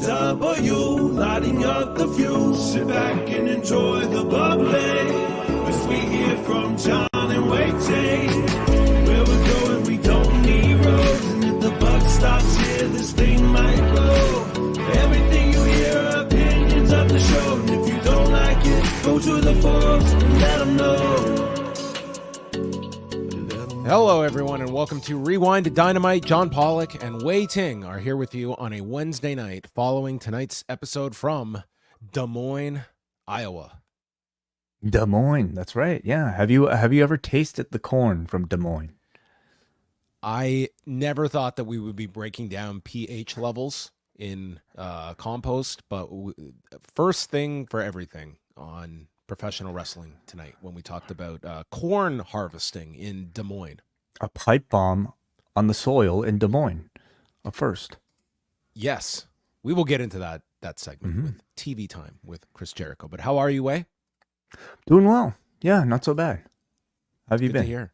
AEW, lighting up the fuse. Sit back and enjoy the bubbly as we hear from John and Wai Ting. Where we're going, we don't need roads, and if the buck stops here, this thing might blow. Everything you hear are opinions of the show, and if you don't like it, go to the forums and let them know. Hello, everyone, and welcome to Rewind-A-Dynamite. John Pollock and Wai Ting are here with you on a Wednesday night following tonight's episode from Des Moines, Iowa. Des Moines, that's right. Yeah. Have you ever tasted the corn from Des Moines? I never thought that we would be breaking down pH levels in compost, but first thing for everything on professional wrestling tonight when we talked about corn harvesting in Des Moines. A pipe bomb on the soil in Des Moines. A first. Yes. We will get into that segment with TV time with Chris Jericho. But how are you, Wai? Doing well. Yeah, not so bad. How have you Good been? to hear.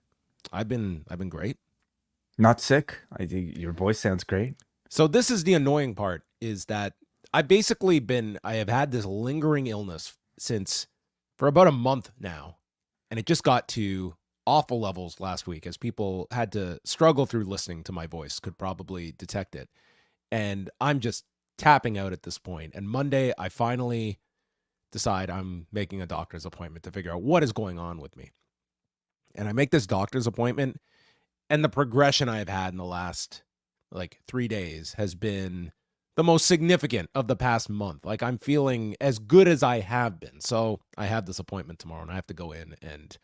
I've been great. Not sick? I think your voice sounds great. So this is the annoying part, is that I have had this lingering illness for about a month now, and it just got to awful levels last week as people had to struggle through listening to my voice, could probably detect it. And I'm just tapping out at this point. And Monday, I finally decide I'm making a doctor's appointment to figure out what is going on with me. And I make this doctor's appointment, and the progression I have had in the last 3 days has been the most significant of the past month. Like, I'm feeling as good as I have been. So I have this appointment tomorrow, and I have to go in, and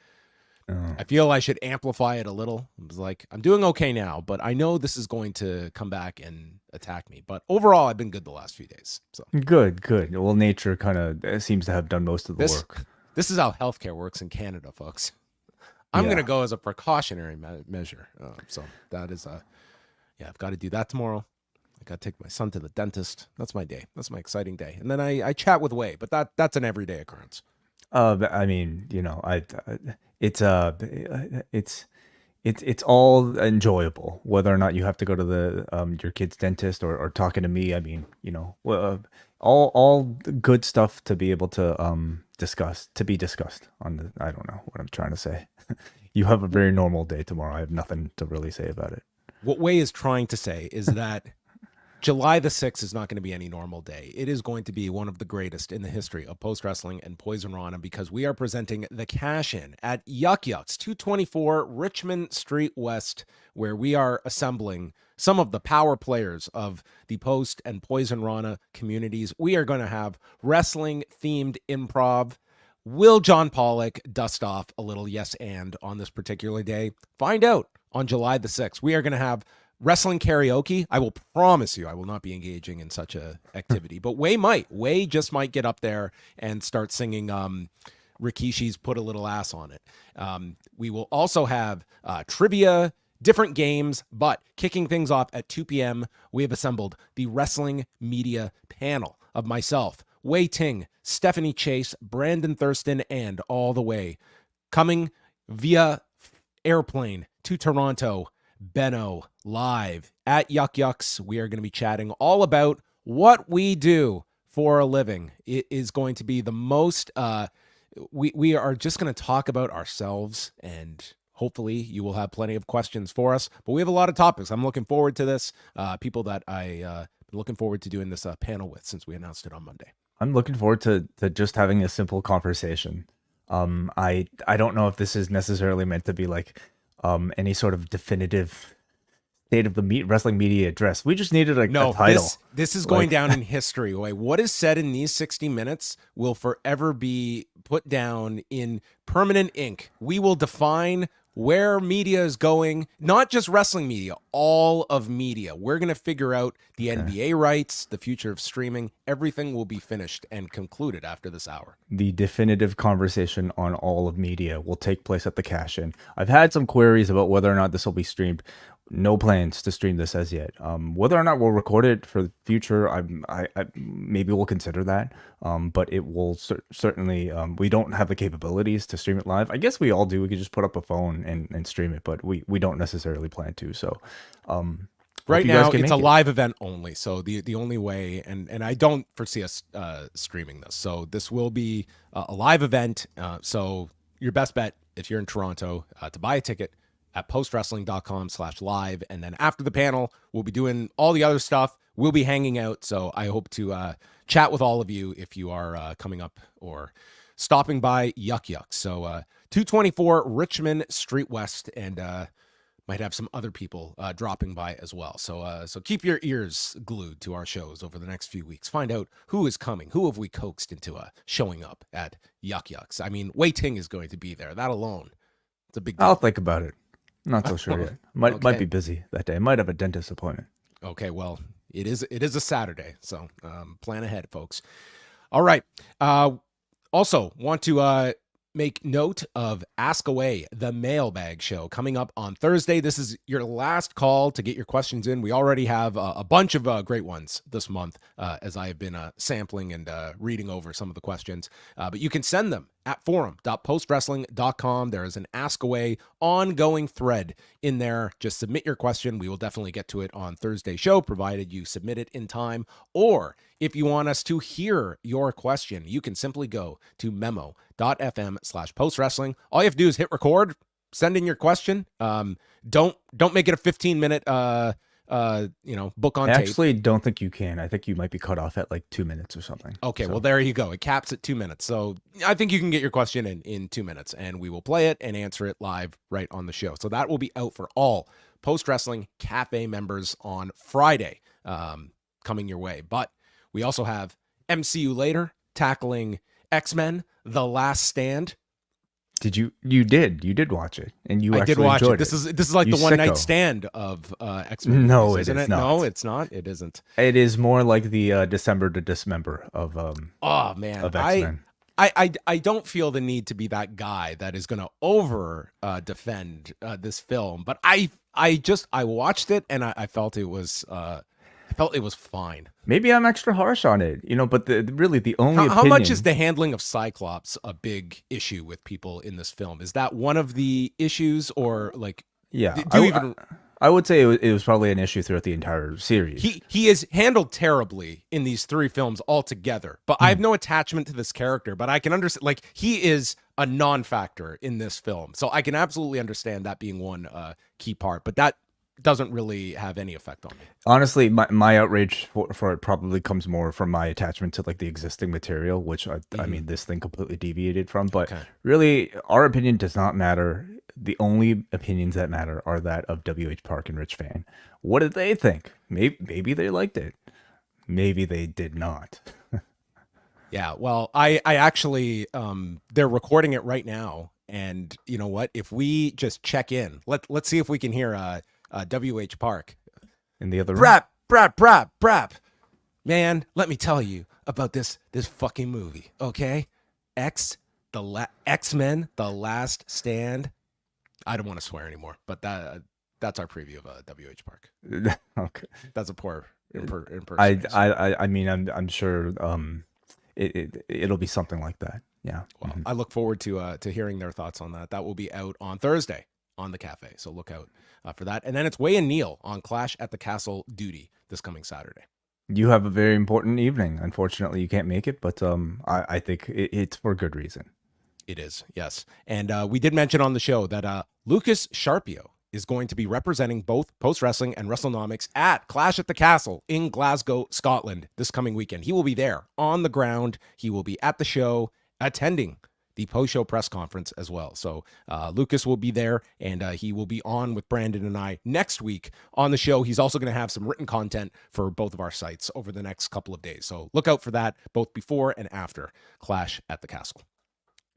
I feel I should amplify it a little. I was like, I'm doing okay now, but I know this is going to come back and attack me. But overall, I've been good the last few days. So Good. Well, nature kind of seems to have done most of the work. This is how healthcare works in Canada, folks. I'm going to go as a precautionary measure. So that is I've got to do that tomorrow. I got to take my son to the dentist. That's my day. That's my exciting day. And then I chat with Wai, but that's an everyday occurrence. I mean, it's all enjoyable, whether or not you have to go to the your kid's dentist or talking to me. I mean, all good stuff to be able to be discussed on the. I don't know what I'm trying to say. You have a very normal day tomorrow. I have nothing to really say about it. What Wai is trying to say is that July the 6th is not going to be any normal day. It is going to be one of the greatest in the history of post-wrestling and Poison Rana, because we are presenting the cash-in at Yuck Yucks, 224 Richmond Street West, where we are assembling some of the power players of the Post and Poison Rana communities. We are going to have wrestling-themed improv. Will John Pollock dust off a little yes and on this particular day? Find out on July the 6th. We are going to have wrestling karaoke. I will promise you I will not be engaging in such a activity, but Wai just might get up there and start singing Rikishi's Put a Little Ass on It. We will also have trivia, different games, but kicking things off at 2 p.m., we have assembled the wrestling media panel of myself, Wai Ting, Stephanie Chase, Brandon Thurston, and all the way coming via airplane to Toronto, Benno, live at Yuck Yucks. We are going to be chatting all about what we do for a living. It is going to be the most, we are just going to talk about ourselves, and hopefully you will have plenty of questions for us. But we have a lot of topics. I'm looking forward to this. People that been looking forward to doing this panel with since we announced it on Monday. I'm looking forward to just having a simple conversation. I don't know if this is necessarily meant to be any sort of definitive state of the wrestling media address. We just needed a title. This is going down in history. What is said in these 60 minutes will forever be put down in permanent ink. We will define where media is going, not just wrestling media, all of media. We're going to figure out the NBA rights, the future of streaming. Everything will be finished and concluded after this hour. The definitive conversation on all of media will take place at the cash-in. I've had some queries about whether or not this will be streamed. No plans to stream this as yet. Whether or not we'll record it for the future, I maybe we'll consider that. But it will certainly. We don't have the capabilities to stream it live. I guess we all do. We could just put up a phone and stream it, but we don't necessarily plan to. So, Right you guys now, can it's a make it. live event only. So the only way, and I don't foresee us streaming this. So this will be a live event. So your best bet, if you're in Toronto, to buy a ticket at postwrestling.com/live. And then after the panel, we'll be doing all the other stuff. We'll be hanging out. So I hope to chat with all of you if you are coming up or stopping by Yuck Yuck. So 224 Richmond Street West, and might have some other people dropping by as well. So keep your ears glued to our shows over the next few weeks. Find out who is coming. Who have we coaxed into showing up at Yuck Yucks? I mean, Wai Ting is going to be there. That alone, it's a big deal. I'll think about it. Not so sure yet. Might be busy that day. Might have a dentist appointment. Okay, well, it is a Saturday, so plan ahead, folks. All right. Also, want to make note of Ask Away, the mailbag show coming up on Thursday. This is your last call to get your questions in. We already have a bunch of great ones this month as I have been sampling and reading over some of the questions. But you can send them at forum.postwrestling.com. There is an Ask Away ongoing thread in there. Just submit your question. We will definitely get to it on Thursday's show, provided you submit it in time. Or if you want us to hear your question, you can simply go to memo.fm/postwrestling. All you have to do is hit record, send in your question. Don't make it a 15-minute book on I tape. actually don't think you can. I think you might be cut off at like 2 minutes or something. Okay, well, there you go. It caps at 2 minutes. So I think you can get your question in 2 minutes, and we will play it and answer it live right on the show. So that will be out for all Post Wrestling Cafe members on Friday, coming your way. But we also have MCU Later tackling X-Men, The Last Stand. You did watch it, and you I actually did watch enjoyed it. This is like You the one night sicko. stand of X-Men. No, movies, it isn't is not. No, it's not. It isn't. It is more like the December to Dismember of Oh man, of X-Men. I don't feel the need to be that guy that is going to over defend this film, but I watched it and I felt it was fine. Maybe I'm extra harsh on it, but the only How much opinion- is the handling of Cyclops a big issue with people in this film? Is that one of the issues, or like? Yeah, do you even? I would say it was probably an issue throughout the entire series. He is handled terribly in these three films altogether, but I have no attachment to this character, but I can understand, like, he is a non-factor in this film. So I can absolutely understand that being one key part, but that doesn't really have any effect on me. Honestly, my outrage for it probably comes more from my attachment to like the existing material, which I mean, this thing completely deviated from, but really our opinion does not matter. The only opinions that matter are that of WH Park and Rich Fan. What did they think? Maybe they liked it. Maybe they did not. Yeah, well, I actually, they're recording it right now. And you know what? If we just check in, let's see if we can hear WH Park. In the other room. Brap. Man, let me tell you about this fucking movie, okay? X-Men, The Last Stand. I don't want to swear anymore, but that's our preview of WH Park. Okay. That's a poor impersonation. I mean, I'm sure it'll be something like that. Yeah. Well, I look forward to hearing their thoughts on that. That will be out on Thursday on the Cafe, so look out for that. And then it's Wai and Neil on Clash at the Castle duty this coming Saturday. You have a very important evening. Unfortunately, you can't make it, but I think it's for good reason. It is, yes. And we did mention on the show that Lucas Sharpio is going to be representing both Post Wrestling and WrestleNomics at Clash at the Castle in Glasgow, Scotland this coming weekend. He will be there on the ground. He will be at the show, attending the post-show press conference as well. So Lucas will be there, and he will be on with Brandon and I next week on the show. He's also going to have some written content for both of our sites over the next couple of days. So look out for that, both before and after Clash at the Castle.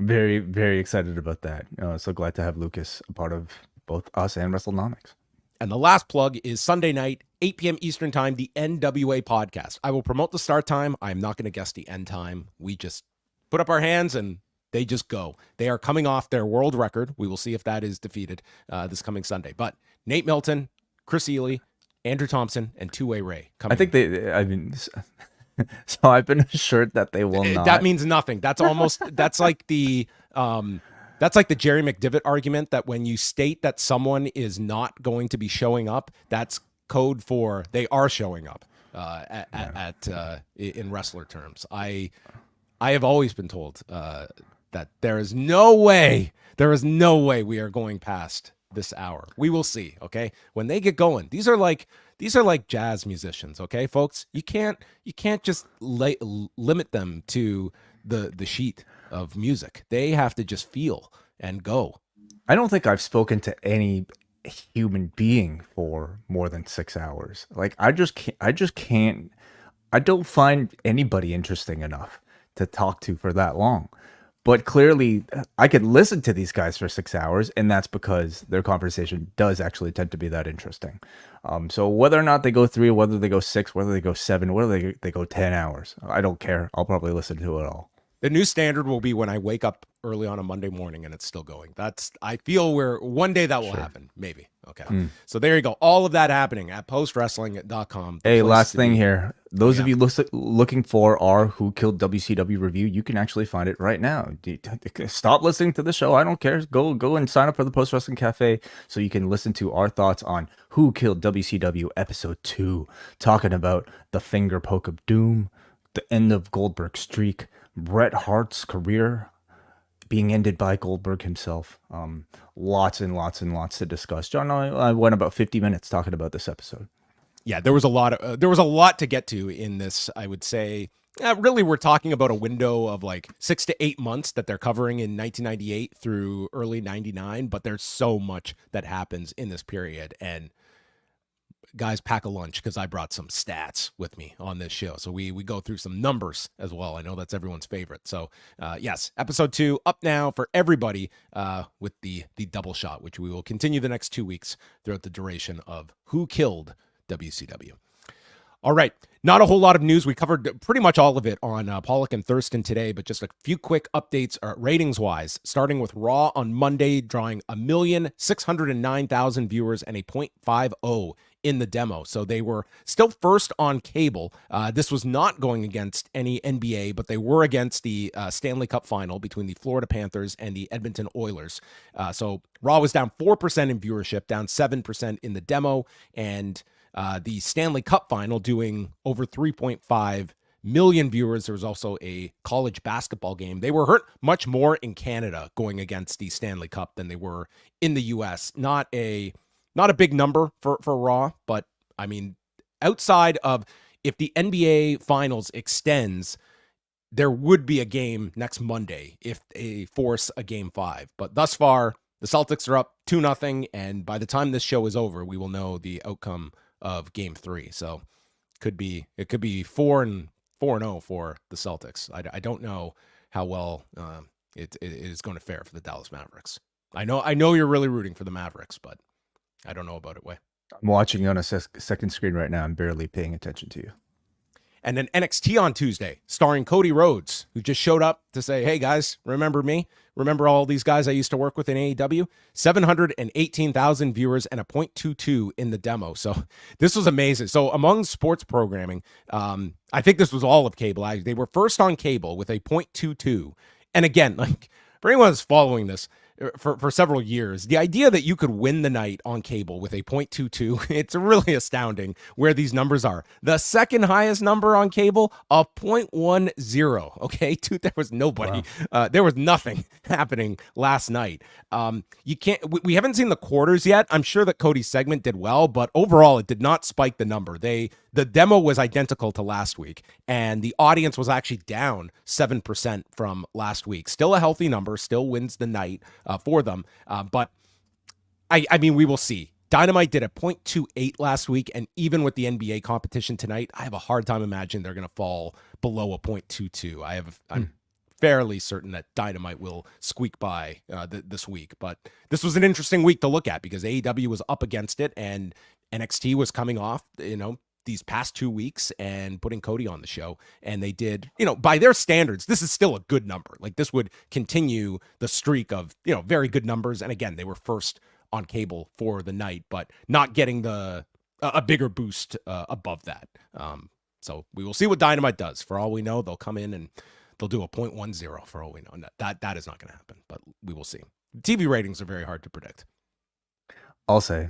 Very, very excited about that. So glad to have Lucas a part of both us and WrestleNomics. And the last plug is Sunday night, 8 p.m. Eastern time, the NWA podcast. I will promote the start time. I'm not going to guess the end time. We just put up our hands and they just go. They are coming off their world record. We will see if that is defeated this coming Sunday. But Nate Milton, Chris Ely, Andrew Thompson, and Two-Way Ray coming. I think so I've been assured that they will not. That means nothing. That's like the Jerry McDivitt argument that when you state that someone is not going to be showing up, that's code for they are showing up in wrestler terms. I have always been told that there is no way we are going past this hour. We will see. Okay, when they get going, these are like jazz musicians. Okay, folks, you can't just limit them to the sheet of music. They have to just feel and go. I don't think I've spoken to any human being for more than 6 hours. Like I just can't. I don't find anybody interesting enough to talk to for that long. But clearly, I could listen to these guys for 6 hours, and that's because their conversation does actually tend to be that interesting. So whether or not they go 3, whether they go 6, whether they go 7, whether they go 10 hours, I don't care. I'll probably listen to it all. The new standard will be when I wake up early on a Monday morning and it's still going. I feel one day that will happen. Maybe. Okay. So there you go. All of that happening at postwrestling.com. Hey, last thing here. Those of you looking for our Who Killed WCW review, you can actually find it right now. Stop listening to the show. I don't care. Go and sign up for the Post Wrestling Cafe so you can listen to our thoughts on Who Killed WCW episode 2, talking about the finger poke of doom, the end of Goldberg's streak, Bret Hart's career being ended by Goldberg himself. Lots and lots and lots to discuss. John, I went about 50 minutes talking about this episode. Yeah, there was a lot to get to in this. I would say, really, we're talking about a window of like 6 to 8 months that they're covering in 1998 through early 99. But there's so much that happens in this period. And guys, pack a lunch because I brought some stats with me on this show. So we go through some numbers as well. I know that's everyone's favorite. So yes, episode 2 up now for everybody with the double shot, which we will continue the next 2 weeks throughout the duration of Who Killed WCW. All right, not a whole lot of news. We covered pretty much all of it on Pollock and Thurston today, but just a few quick updates ratings-wise, starting with Raw on Monday, drawing 1,609,000 viewers and a .50 in the demo. So they were still first on cable. This was not going against any NBA, but they were against the Stanley Cup final between the Florida Panthers and the Edmonton Oilers. So Raw was down 4% in viewership, down 7% in the demo, and the Stanley Cup final doing over 3.5 million viewers. There was also a college basketball game. They were hurt much more in Canada going against the Stanley Cup than they were in the US. Not a big number for Raw, but I mean, outside of if the NBA Finals extends, there would be a game next Monday if they force a Game 5. But thus far, the Celtics are up 2-0, and by the time this show is over, we will know the outcome of Game 3. So it could be 4-0 for the Celtics. I don't know how well it is going to fare for the Dallas Mavericks. I know you're really rooting for the Mavericks, but I don't know about it, Way. I'm watching you on a second screen right now. I'm barely paying attention to you. And then NXT on Tuesday, starring Cody Rhodes, who just showed up to say, hey, guys, remember me? Remember all these guys I used to work with in AEW? 718,000 viewers and a .22 in the demo. So this was amazing. So among sports programming, I think this was all of cable. They were first on cable with a .22. And again, like for anyone that's following this, for several years, the idea that you could win the night on cable with a .22, it's really astounding where these numbers are. The second highest number on cable, a .10. Okay, dude, there was nobody. Wow. There was nothing happening last night. We haven't seen the quarters yet. I'm sure that Cody's segment did well, but overall, it did not spike the number. The demo was identical to last week, and the audience was actually down 7% from last week. Still a healthy number, still wins the night for them. But I mean, we will see. Dynamite did a .28 last week, and even with the NBA competition tonight, I have a hard time imagining they're going to fall below a .22. I'm fairly certain that Dynamite will squeak by this week. But this was an interesting week to look at because AEW was up against it, and NXT was coming off, these past 2 weeks and putting Cody on the show. And they did, by their standards, this is still a good number. Like this would continue the streak of, very good numbers. And again, they were first on cable for the night, but not getting a bigger boost above that. So we will see what Dynamite does. For all we know, they'll come in and they'll do a .10 for all we know. That is not going to happen, but we will see. TV ratings are very hard to predict. I'll say.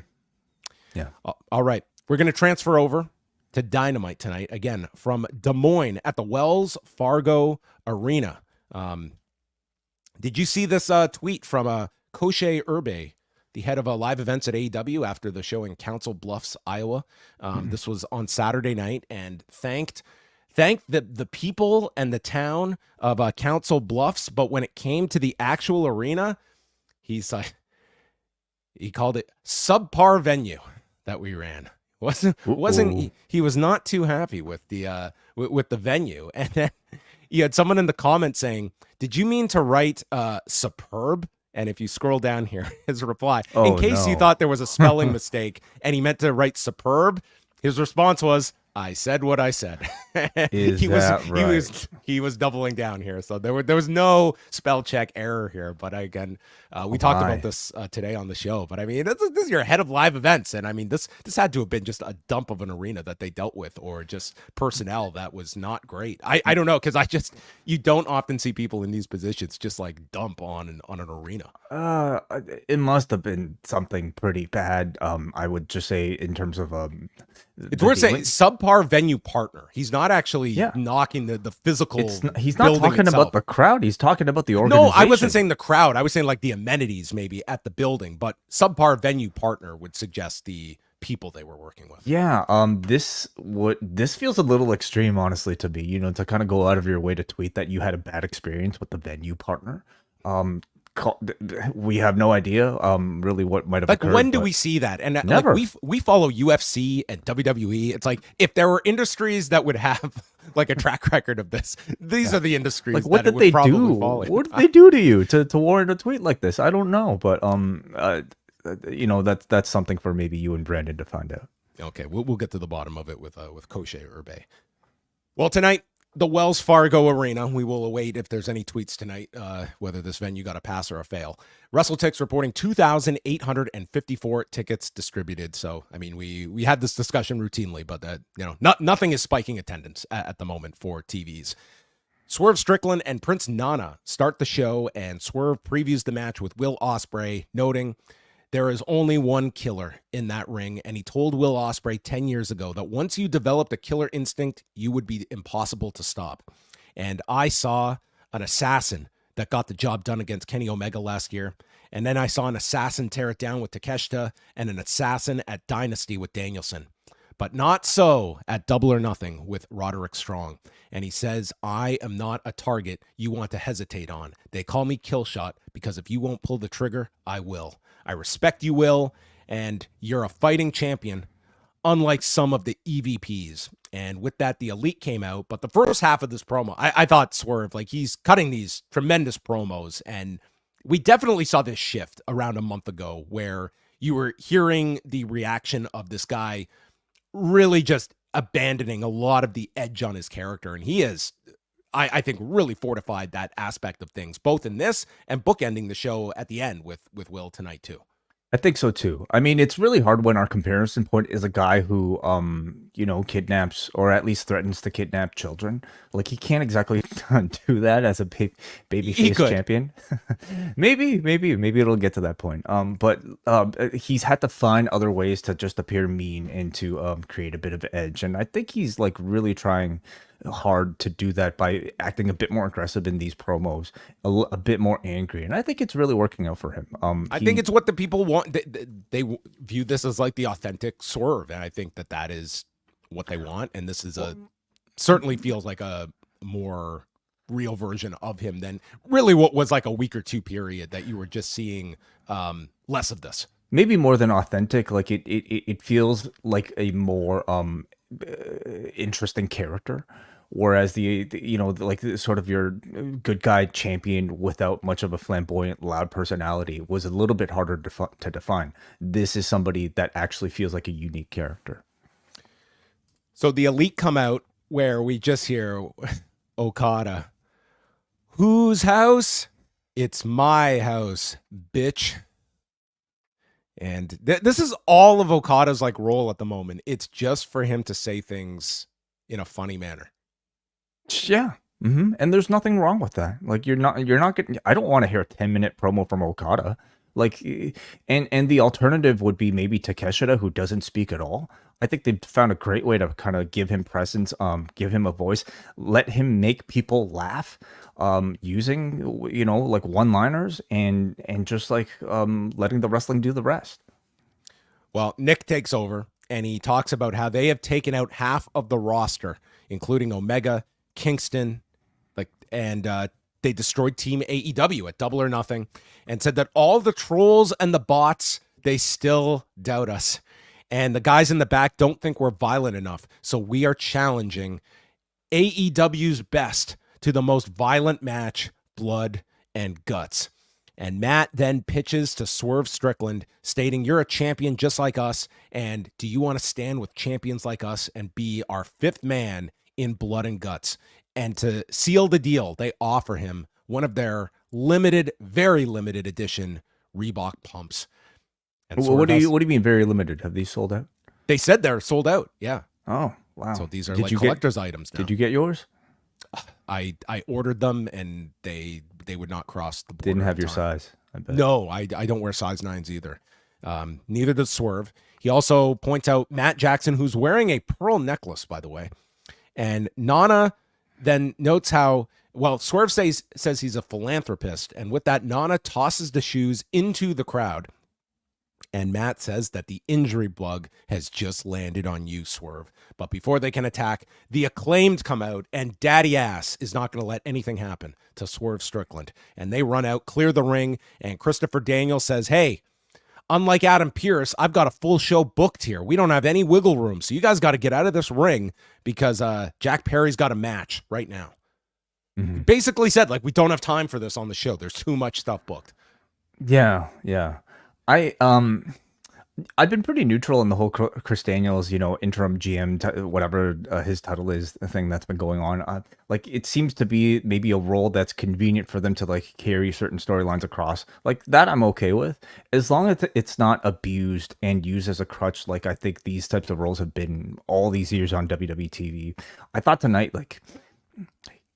Yeah. All right. we're going to transfer over to Dynamite tonight, again, from Des Moines at the Wells Fargo Arena. Did you see this tweet from Koshe Urbe, the head of live events at AEW, after the show in Council Bluffs, Iowa? This was on Saturday night, and thanked the people and the town of Council Bluffs. But when it came to the actual arena, he called it subpar venue that we ran. He was not too happy with the venue. And then you had someone in the comments saying, "Did you mean to write superb?" And if you scroll down here, his reply, in case you thought there was a spelling mistake and he meant to write superb, his response was, "I said what I said." He was doubling down here. So there was no spell check error here. But again, we talked about this today on the show. But I mean, this is your head of live events, and I mean, this had to have been just a dump of an arena that they dealt with, or just personnel that was not great. I don't know, because you don't often see people in these positions just like dump on an arena. It must have been something pretty bad. I would just say in terms of it's worth saying subpar venue partner. He's not actually knocking the physical. He's not talking about the crowd. He's talking about the organization. No, I wasn't saying the crowd. I was saying like the amenities maybe at the building. But subpar venue partner would suggest the people they were working with. Yeah. This feels a little extreme, honestly, to me. To kind of go out of your way to tweet that you had a bad experience with the venue partner. We have no idea really what might have occurred. When do we see that? And never. Like, we follow UFC and WWE. It's like, if there were industries that would have like a track record of this, these are the industries. Like, what that did they do? What did they do to you to warrant a tweet like this? I don't know, but that's something for maybe you and Brandon to find out. Okay, we'll get to the bottom of it with Koshe Urbe. Well, tonight, the Wells Fargo Arena. We will await if there's any tweets tonight, whether this venue got a pass or a fail. WrestleTix reporting 2,854 tickets distributed. So, I mean, we had this discussion routinely, but nothing is spiking attendance at the moment for TVs. Swerve Strickland and Prince Nana start the show, and Swerve previews the match with Will Ospreay, noting there is only one killer in that ring, and he told Will Ospreay 10 years ago that once you developed a killer instinct, you would be impossible to stop. And I saw an assassin that got the job done against Kenny Omega last year, and then I saw an assassin tear it down with Takeshita, and an assassin at Dynasty with Danielson. But not so at Double or Nothing with Roderick Strong. And he says, "I am not a target you want to hesitate on. They call me Killshot because if you won't pull the trigger, I will. I respect you, Will, and you're a fighting champion, unlike some of the EVPs." And with that, the Elite came out. But the first half of this promo, I thought Swerve, like, he's cutting these tremendous promos. And we definitely saw this shift around a month ago where you were hearing the reaction of this guy really just abandoning a lot of the edge on his character. And he is, I think, really fortified that aspect of things, both in this and bookending the show at the end with Will tonight too. I think so too. I mean, it's really hard when our comparison point is a guy who, kidnaps or at least threatens to kidnap children. Like, he can't exactly do that as a babyface champion. maybe it'll get to that point. But he's had to find other ways to just appear mean and to create a bit of edge. And I think he's like really trying hard to do that by acting a bit more aggressive in these promos, a bit more angry, and I think it's really working out for him. I think it's what the people want. They view this as like the authentic Swerve, and I think that is what they want. And this is certainly feels like a more real version of him than really what was like a week or two period that you were just seeing less of this. Maybe more than authentic, like it feels like a more interesting character. Whereas like sort of your good guy champion without much of a flamboyant, loud personality was a little bit harder to define. This is somebody that actually feels like a unique character. So the Elite come out where we just hear Okada, "Whose house? It's my house, bitch." And this is all of Okada's like role at the moment. It's just for him to say things in a funny manner. Yeah. Mm-hmm. And there's nothing wrong with that. Like, you're not getting, I don't want to hear a 10-minute promo from Okada. Like, and the alternative would be maybe Takeshita, who doesn't speak at all. I think they've found a great way to kind of give him presence, give him a voice, let him make people laugh, using, you know, like one-liners and just like letting the wrestling do the rest. Well, Nick takes over and he talks about how they have taken out half of the roster, including Omega, Kingston, and they destroyed Team AEW at Double or Nothing, and said that all the trolls and the bots, they still doubt us. And the guys in the back don't think we're violent enough. So we are challenging AEW's best to the most violent match, blood and guts. And Matt then pitches to Swerve Strickland, stating, you're a champion just like us. And do you want to stand with champions like us and be our fifth man in blood and guts? And to seal the deal, they offer him one of their limited, very limited edition Reebok pumps. And what do you mean very limited? Have these sold out? They said they're sold out. Yeah. Oh, wow. So these are like collector's items now. Did you get yours? I ordered them and they would not cross the border. Didn't have your size, I bet. No, I don't wear size 9s either. Neither does Swerve. He also points out Matt Jackson, who's wearing a pearl necklace, by the way. And Nana then notes how, well, Swerve says he's a philanthropist. And with that, Nana tosses the shoes into the crowd. And Matt says that the injury bug has just landed on you, Swerve. But before they can attack, the Acclaimed come out, and Daddy Ass is not going to let anything happen to Swerve Strickland. And they run out, clear the ring, and Christopher Daniels says, hey, unlike Adam Pearce, I've got a full show booked here. We don't have any wiggle room, so you guys got to get out of this ring because Jack Perry's got a match right now. Mm-hmm. Basically said, like, we don't have time for this on the show. There's too much stuff booked. Yeah. I've been pretty neutral in the whole Chris Daniels, you know, interim GM, whatever his title is, the thing that's been going on. Like, it seems to be maybe a role that's convenient for them to like carry certain storylines across. Like that, I'm okay with, as long as it's not abused and used as a crutch. Like I think these types of roles have been all these years on WWE TV. I thought tonight, like,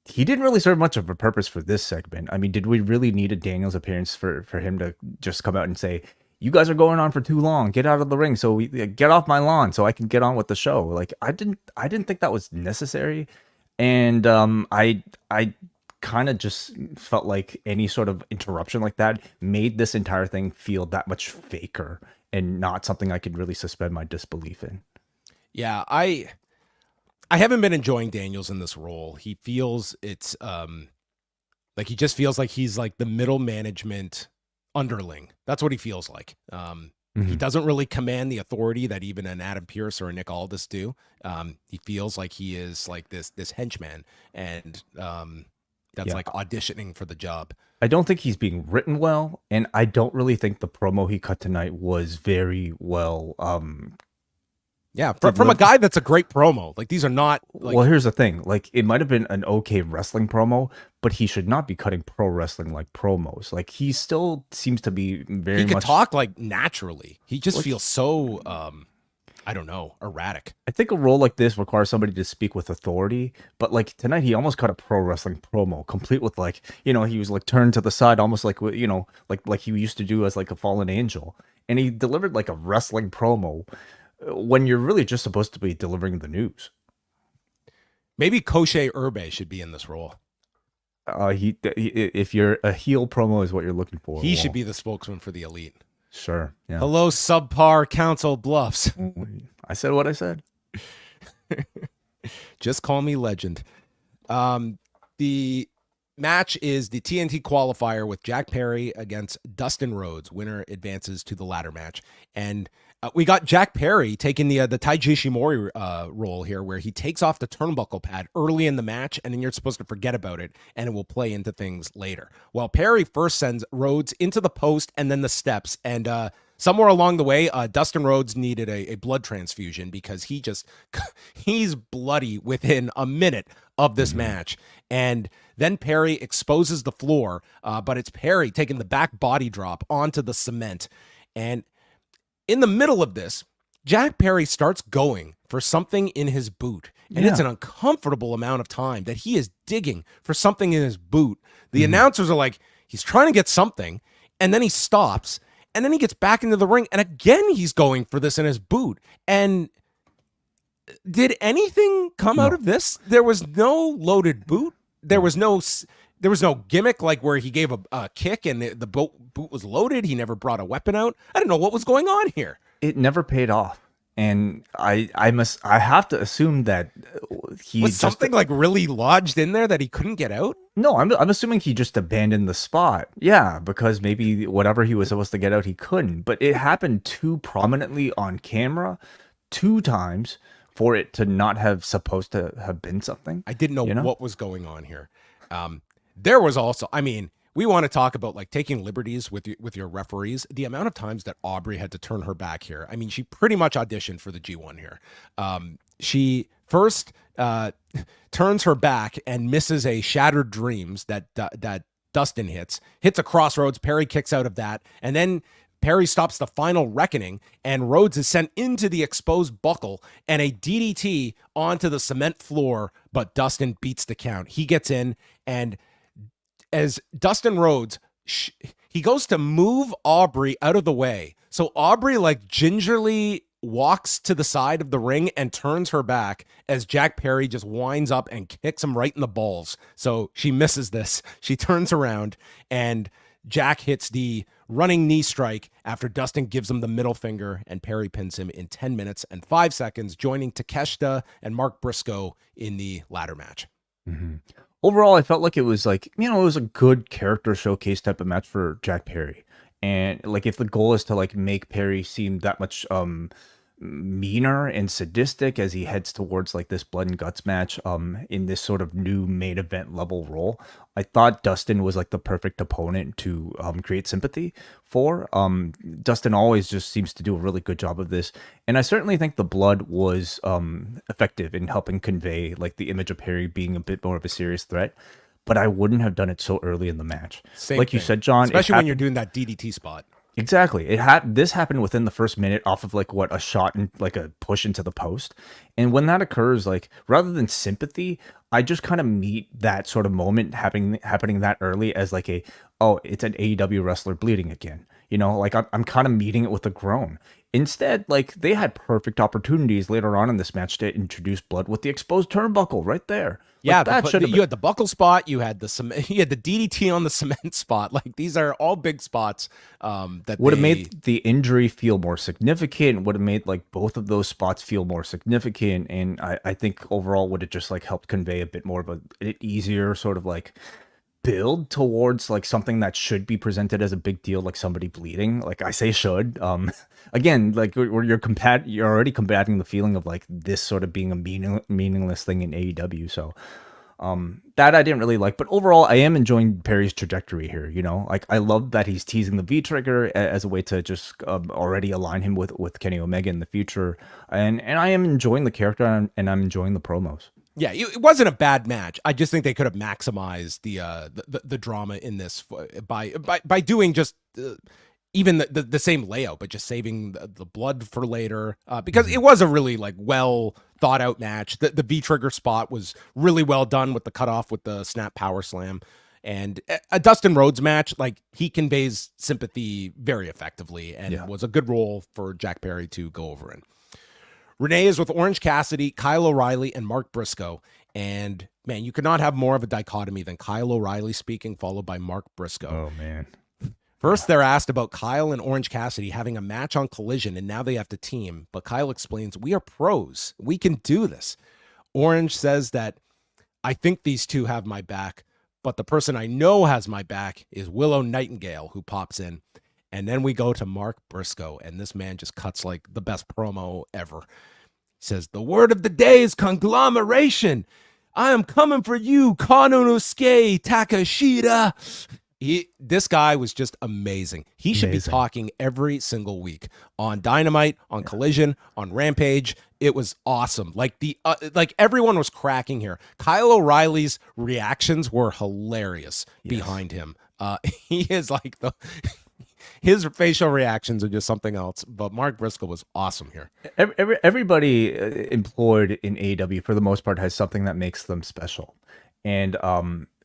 he didn't really serve much of a purpose for this segment. I mean, did we really need a Daniels appearance for him to just come out and say, you guys are going on for too long, get out of the ring, so we get off my lawn so I can get on with the show? Like, I didn't think that was necessary. And I kind of just felt like any sort of interruption like that made this entire thing feel that much faker and not something I could really suspend my disbelief in. Yeah, I haven't been enjoying Daniels in this role. He feels it's like he just feels like he's like the middle management underling. That's what he feels like. He doesn't really command the authority that even an Adam Pearce or a Nick Aldis do. He feels like he is like this henchman, and that's like auditioning for the job. I don't think he's being written well, and I don't really think the promo he cut tonight was very well. From a guy that's a great promo. Like, these are not like... Well, here's the thing. Like, it might have been an okay wrestling promo, but he should not be cutting pro wrestling like promos. Like, he still seems to be very much... He can talk like naturally. He just feels so, I don't know, erratic. I think a role like this requires somebody to speak with authority, but like tonight he almost cut a pro wrestling promo, complete with like, you know, he was like turned to the side, almost like, you know, like he used to do as like a fallen angel. And he delivered like a wrestling promo when you're really just supposed to be delivering the news. Maybe Koshe Urbe should be in this role. He if you're a heel promo is what you're looking for, he should be the spokesman for the Elite. Sure. Yeah. Hello, subpar Council Bluffs. I said what I said. Just call me legend. The match is the TNT qualifier with Jack Perry against Dustin Rhodes. Winner advances to the ladder match. And we got Jack Perry taking the Taiji Shimori role here, where he takes off the turnbuckle pad early in the match, and then you're supposed to forget about it, and it will play into things later. Well, Perry first sends Rhodes into the post and then the steps, and somewhere along the way, Dustin Rhodes needed a blood transfusion because he's bloody within a minute of this match. And then Perry exposes the floor, but it's Perry taking the back body drop onto the cement. And in the middle of this, Jack Perry starts going for something in his boot. And it's an uncomfortable amount of time that he is digging for something in his boot. The announcers are like, he's trying to get something. And then he stops. And then he gets back into the ring, and again he's going for this in his boot. And did anything come out of this? There was no loaded boot. There was no gimmick like where he gave a kick and the boot was loaded. He never brought a weapon out. I don't know what was going on here. It never paid off. And I have to assume that he was something like really lodged in there that he couldn't get out. No, I'm assuming he just abandoned the spot. Yeah, because maybe whatever he was supposed to get out, he couldn't. But it happened too prominently on camera 2 times for it to not have supposed to have been something. I didn't know what was going on here. There was also, I mean, we want to talk about like taking liberties with your referees. The amount of times that Aubrey had to turn her back here. I mean, she pretty much auditioned for the G1 here. She first turns her back and misses a Shattered Dreams that Dustin hits a crossroads. Perry kicks out of that, and then Perry stops the final reckoning, and Rhodes is sent into the exposed buckle and a DDT onto the cement floor, but Dustin beats the count. He gets in, and as Dustin Rhodes, he goes to move Aubrey out of the way. So Aubrey like gingerly walks to the side of the ring and turns her back as Jack Perry just winds up and kicks him right in the balls. So she misses this. She turns around and Jack hits the running knee strike after Dustin gives him the middle finger, and Perry pins him in 10 minutes and 5 seconds, joining Takeshita and Mark Briscoe in the ladder match. Mm-hmm. Overall, I felt like it was like, it was a good character showcase type of match for Jack Perry. And like, if the goal is to like make Perry seem that much meaner and sadistic as he heads towards like this blood and guts match in this sort of new main event level role, I thought Dustin was like the perfect opponent to create sympathy for. Dustin always just seems to do a really good job of this, and I certainly think the blood was effective in helping convey like the image of Perry being a bit more of a serious threat. But I wouldn't have done it so early in the match. Same like thing. You said, John, especially when you're doing that DDT spot. Exactly. This happened within the first minute off of like a shot and like a push into the post. And when that occurs, like rather than sympathy, I just kind of meet that sort of moment happening that early as like it's an AEW wrestler bleeding again. Like I'm kind of meeting it with a groan. Instead, like they had perfect opportunities later on in this match to introduce blood with the exposed turnbuckle right there. Yeah, like you had the buckle spot, you had the DDT on the cement spot. Like these are all big spots that would have made the injury feel more significant. Would have made like both of those spots feel more significant, and I think overall would have just like helped convey a bit more of an easier sort of like build towards like something that should be presented as a big deal, like somebody bleeding. Like I say should. Again, like you're already combating the feeling of like this sort of being a meaningless thing in AEW. So that I didn't really like, but overall I am enjoying Perry's trajectory here. Like I love that he's teasing the V trigger as a way to just already align him with Kenny Omega in the future, and I am enjoying the character and I'm enjoying the promos. Yeah, it wasn't a bad match. I just think they could have maximized the drama in this by doing just even the same layout, but just saving the blood for later because it was a really like well thought out match. The V trigger spot was really well done with the cutoff with the snap power slam, and a Dustin Rhodes match, like he conveys sympathy very effectively and was a good role for Jack Perry to go over in. Renee is with Orange Cassidy, Kyle O'Reilly, and Mark Briscoe. And, man, you could not have more of a dichotomy than Kyle O'Reilly speaking, followed by Mark Briscoe. Oh, man. First, they're asked about Kyle and Orange Cassidy having a match on Collision, and now they have to team. But Kyle explains, we are pros. We can do this. Orange says that, I think these two have my back, but the person I know has my back is Willow Nightingale, who pops in. And then we go to Mark Briscoe, and this man just cuts like the best promo ever. He says, the word of the day is conglomeration. I am coming for you, Konosuke Takeshita. This guy was just amazing. He should be talking every single week on Dynamite, on Collision, on Rampage. It was awesome. Like like everyone was cracking here. Kyle O'Reilly's reactions were hilarious behind him. He is like his facial reactions are just something else. But Mark Briscoe was awesome here. Everybody employed in AEW, for the most part, has something that makes them special. And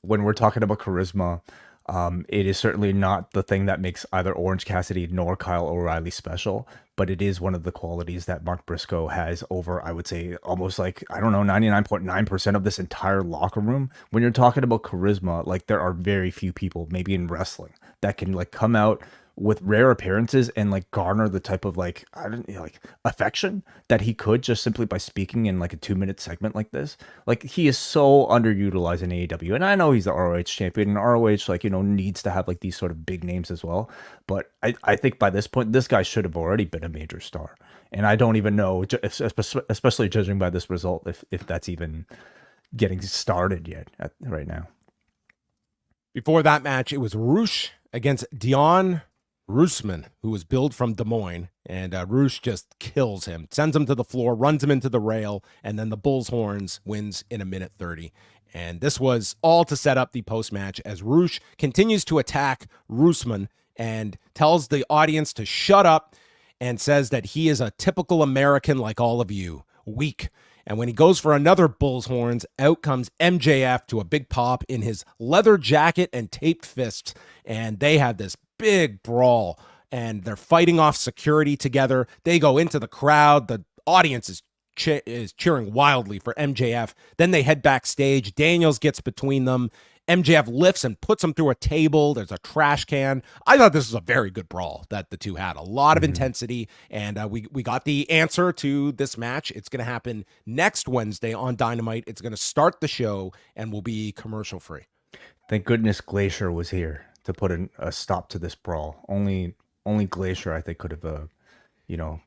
when we're talking about charisma, It is certainly not the thing that makes either Orange Cassidy nor Kyle O'Reilly special, but it is one of the qualities that Mark Briscoe has over, I would say, almost like, I don't know, 99.9% of this entire locker room. When you're talking about charisma, like there are very few people, maybe in wrestling, that can like come out with rare appearances and like garner the type of like, I don't know, like affection that he could just simply by speaking in like a 2-minute segment like this. Like he is so underutilized in AEW, and I know he's the ROH champion, and ROH like, you know, needs to have like these sort of big names as well. But I think by this point, this guy should have already been a major star, and I don't even know, especially judging by this result, if that's even getting started yet right now. Before that match, it was Roosh against Deonn Rusman, who was billed from Des Moines, and Roosh just kills him, sends him to the floor, runs him into the rail, and then the Bull's Horns wins in 1:30. And this was all to set up the post-match as Roosh continues to attack Rusman and tells the audience to shut up and says that he is a typical American like all of you, weak. And when he goes for another Bull's Horns, out comes MJF to a big pop in his leather jacket and taped fists, and they have this big brawl, and they're fighting off security together. They go into the crowd. The audience is cheering wildly for MJF. Then they head backstage. Daniels gets between them. MJF lifts and puts him through a table. There's a trash can. I thought this was a very good brawl that the two had. A lot of intensity, and we got the answer to this match. It's going to happen next Wednesday on Dynamite. It's going to start the show and will be commercial free. Thank goodness Glacier was here to put a stop to this brawl. Only Glacier, I think, could have,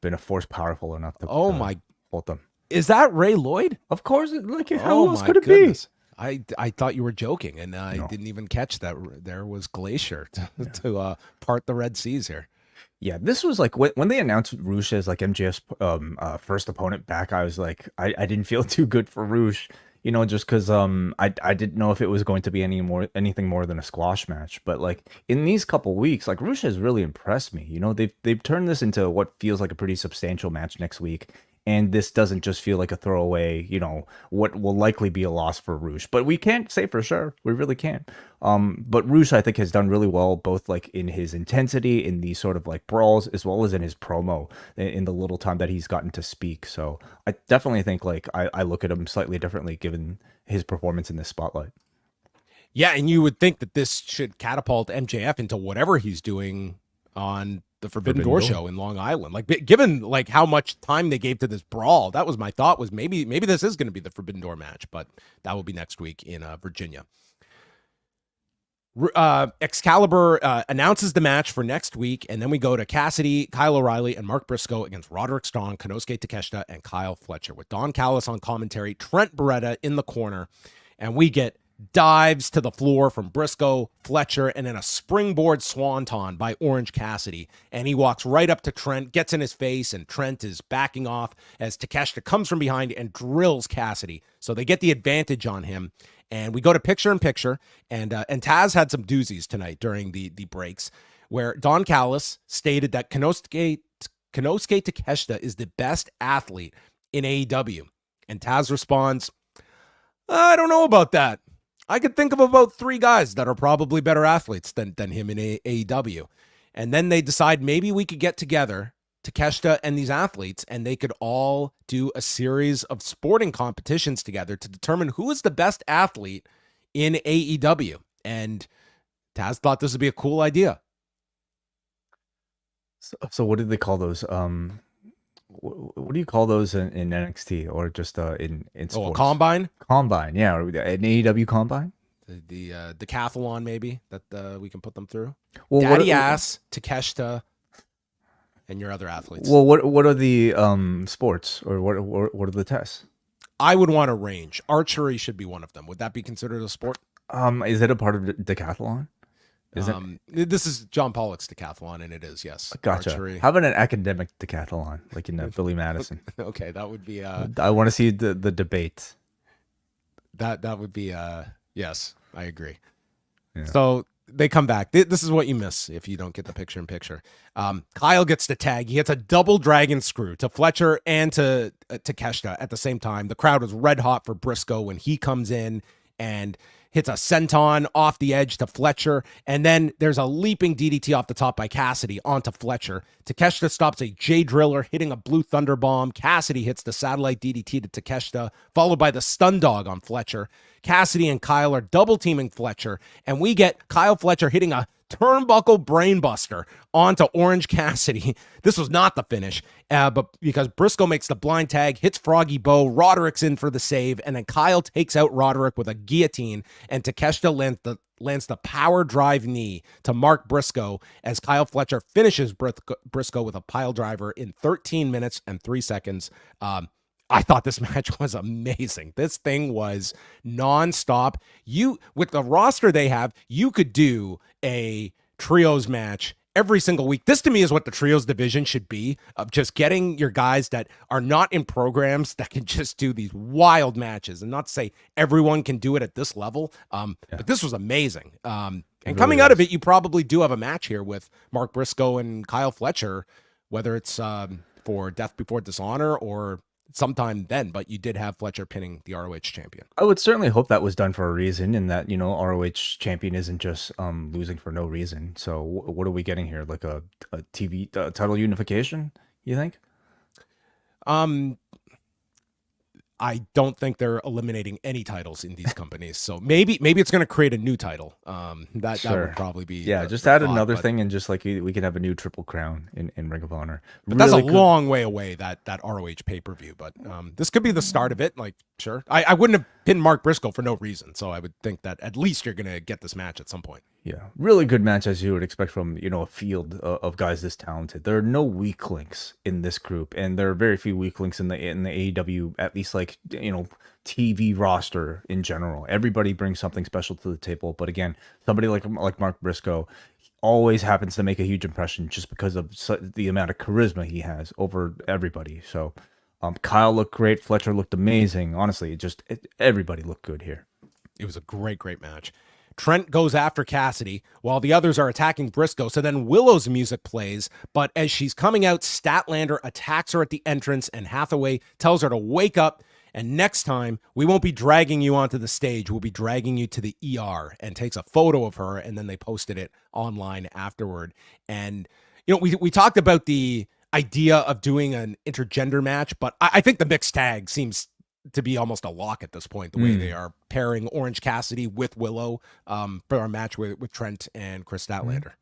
been a force powerful enough to hold them. Is that Ray Lloyd? Of course. Like, how else could it be? I thought you were joking, and I didn't even catch that there was Glacier to part the Red Seas here. Yeah, this was like when they announced Roosh as like MJF's first opponent back. I was like, I didn't feel too good for Roosh, just because I didn't know if it was going to be anything more than a squash match. But like in these couple weeks, like Roosh has really impressed me. They've turned this into what feels like a pretty substantial match next week. And this doesn't just feel like a throwaway, what will likely be a loss for Roosh. But we can't say for sure. We really can't. But Roosh, I think, has done really well, both like in his intensity, in these sort of like brawls, as well as in his promo, in the little time that he's gotten to speak. So I definitely think like I look at him slightly differently given his performance in this spotlight. Yeah, and you would think that this should catapult MJF into whatever he's doing on the Forbidden Door show in Long Island. Like, given like how much time they gave to this brawl, that was my thought, was maybe this is going to be the Forbidden Door match, but that will be next week in Virginia. Excalibur announces the match for next week, and then we go to Cassidy, Kyle O'Reilly, and Mark Briscoe against Roderick Strong, Konosuke Takeshita, and Kyle Fletcher, with Don Callis on commentary, Trent Beretta in the corner, and we get dives to the floor from Briscoe, Fletcher, and then a springboard swanton by Orange Cassidy. And he walks right up to Trent, gets in his face, and Trent is backing off as Takeshita comes from behind and drills Cassidy. So they get the advantage on him. And we go to picture-in-picture, and Taz had some doozies tonight during the breaks, where Don Callis stated that Konosuke Takeshita is the best athlete in AEW. And Taz responds, I don't know about that. I could think of about 3 guys that are probably better athletes than him in AEW. And then they decide maybe we could get together, Takeshita and these athletes, and they could all do a series of sporting competitions together to determine who is the best athlete in AEW. And Taz thought this would be a cool idea. So what did they call those? What do you call those in NXT or just in sports? Oh, a combine? Combine, yeah. Or an AEW combine? The decathlon, maybe, that we can put them through. Well, Daddy Ass, Takeshita, and your other athletes. Well, what are the sports, or what are the tests? I would want a range. Archery should be one of them. Would that be considered a sport? Is it a part of decathlon? This is John Pollock's decathlon, and it is, yes. Gotcha. Archery. How about an academic decathlon, like in Billy Madison? Okay, that would be. I want to see the debate. That would be. Yes, I agree. Yeah. So they come back. This is what you miss if you don't get the picture-in-picture. Kyle gets the tag. He hits a double dragon screw to Fletcher and to Takeshita at the same time. The crowd was red hot for Briscoe when he comes in, and hits a senton off the edge to Fletcher. And then there's a leaping DDT off the top by Cassidy onto Fletcher. Takeshita stops a J Driller, hitting a Blue Thunder Bomb. Cassidy hits the satellite DDT to Takeshita, followed by the Stun Dog on Fletcher. Cassidy and Kyle are double teaming Fletcher, and we get Kyle Fletcher hitting a turnbuckle brainbuster onto Orange Cassidy. This was not the finish, but because Briscoe makes the blind tag, hits Froggy Bow, Roderick's in for the save, and then Kyle takes out Roderick with a guillotine, and Takeshita lands the power drive knee to Mark Briscoe as Kyle Fletcher finishes Briscoe with a pile driver in 13 minutes and 3 seconds. I thought this match was amazing. This thing was nonstop. With the roster they have, you could do a trios match every single week. This to me is what the trios division should be, of just getting your guys that are not in programs that can just do these wild matches. And not to say everyone can do it at this level, but this was amazing. And coming out of it, you probably do have a match here with Mark Briscoe and Kyle Fletcher, whether it's for Death Before Dishonor or sometime then, but you did have Fletcher pinning the ROH champion. I would certainly hope that was done for a reason, and that, you know, ROH champion isn't just losing for no reason. So what are we getting here? Like a TV title unification, you think? I don't think they're eliminating any titles in these companies. So maybe it's going to create a new title. That would probably be just add another thing, and just like we can have a new Triple Crown in Ring of Honor. But that's a long way away, that ROH pay-per-view. But this could be the start of it. Like, sure. I wouldn't have pinned Mark Briscoe for no reason. So I would think that at least you're going to get this match at some point. Yeah, really good match, as you would expect from, you know, a field of guys this talented. There are no weak links in this group, and there are very few weak links in the AEW, at least, like, you know, TV roster in general. Everybody brings something special to the table. But again, somebody like Mark Briscoe always happens to make a huge impression just because of the amount of charisma he has over everybody. So Kyle looked great. Fletcher looked amazing. Honestly, everybody looked good here. It was a great match. Trent goes after Cassidy while the others are attacking Briscoe. So then Willow's music plays, but as she's coming out, Statlander attacks her at the entrance, and Hathaway tells her to wake up. And next time, we won't be dragging you onto the stage. We'll be dragging you to the ER, and takes a photo of her. And then they posted it online afterward. And, you know, we talked about the idea of doing an intergender match, but I think the mixed tag seems to be almost a lock at this point, the way they are pairing Orange Cassidy with Willow for our match with Trent and Chris Statlander.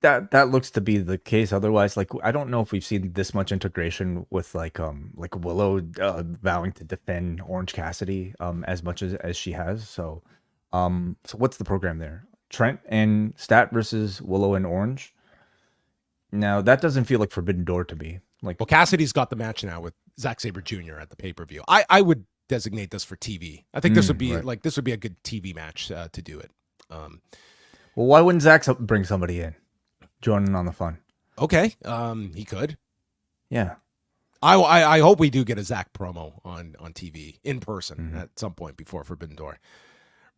That looks to be the case. Otherwise, like, I don't know if we've seen this much integration with like Willow vowing to defend Orange Cassidy as much as she has. So what's the program there? Trent and Stat versus Willow and Orange. Now that doesn't feel like Forbidden Door to me. Like, well, Cassidy's got the match now with Zack Sabre Jr. at the pay-per-view. I would designate this for TV. I think this would be this would be a good TV match to do it. Well, why wouldn't Zack bring somebody in, joining on the fun? Okay, he could. Yeah. I hope we do get a Zack promo on TV in person at some point before Forbidden Door.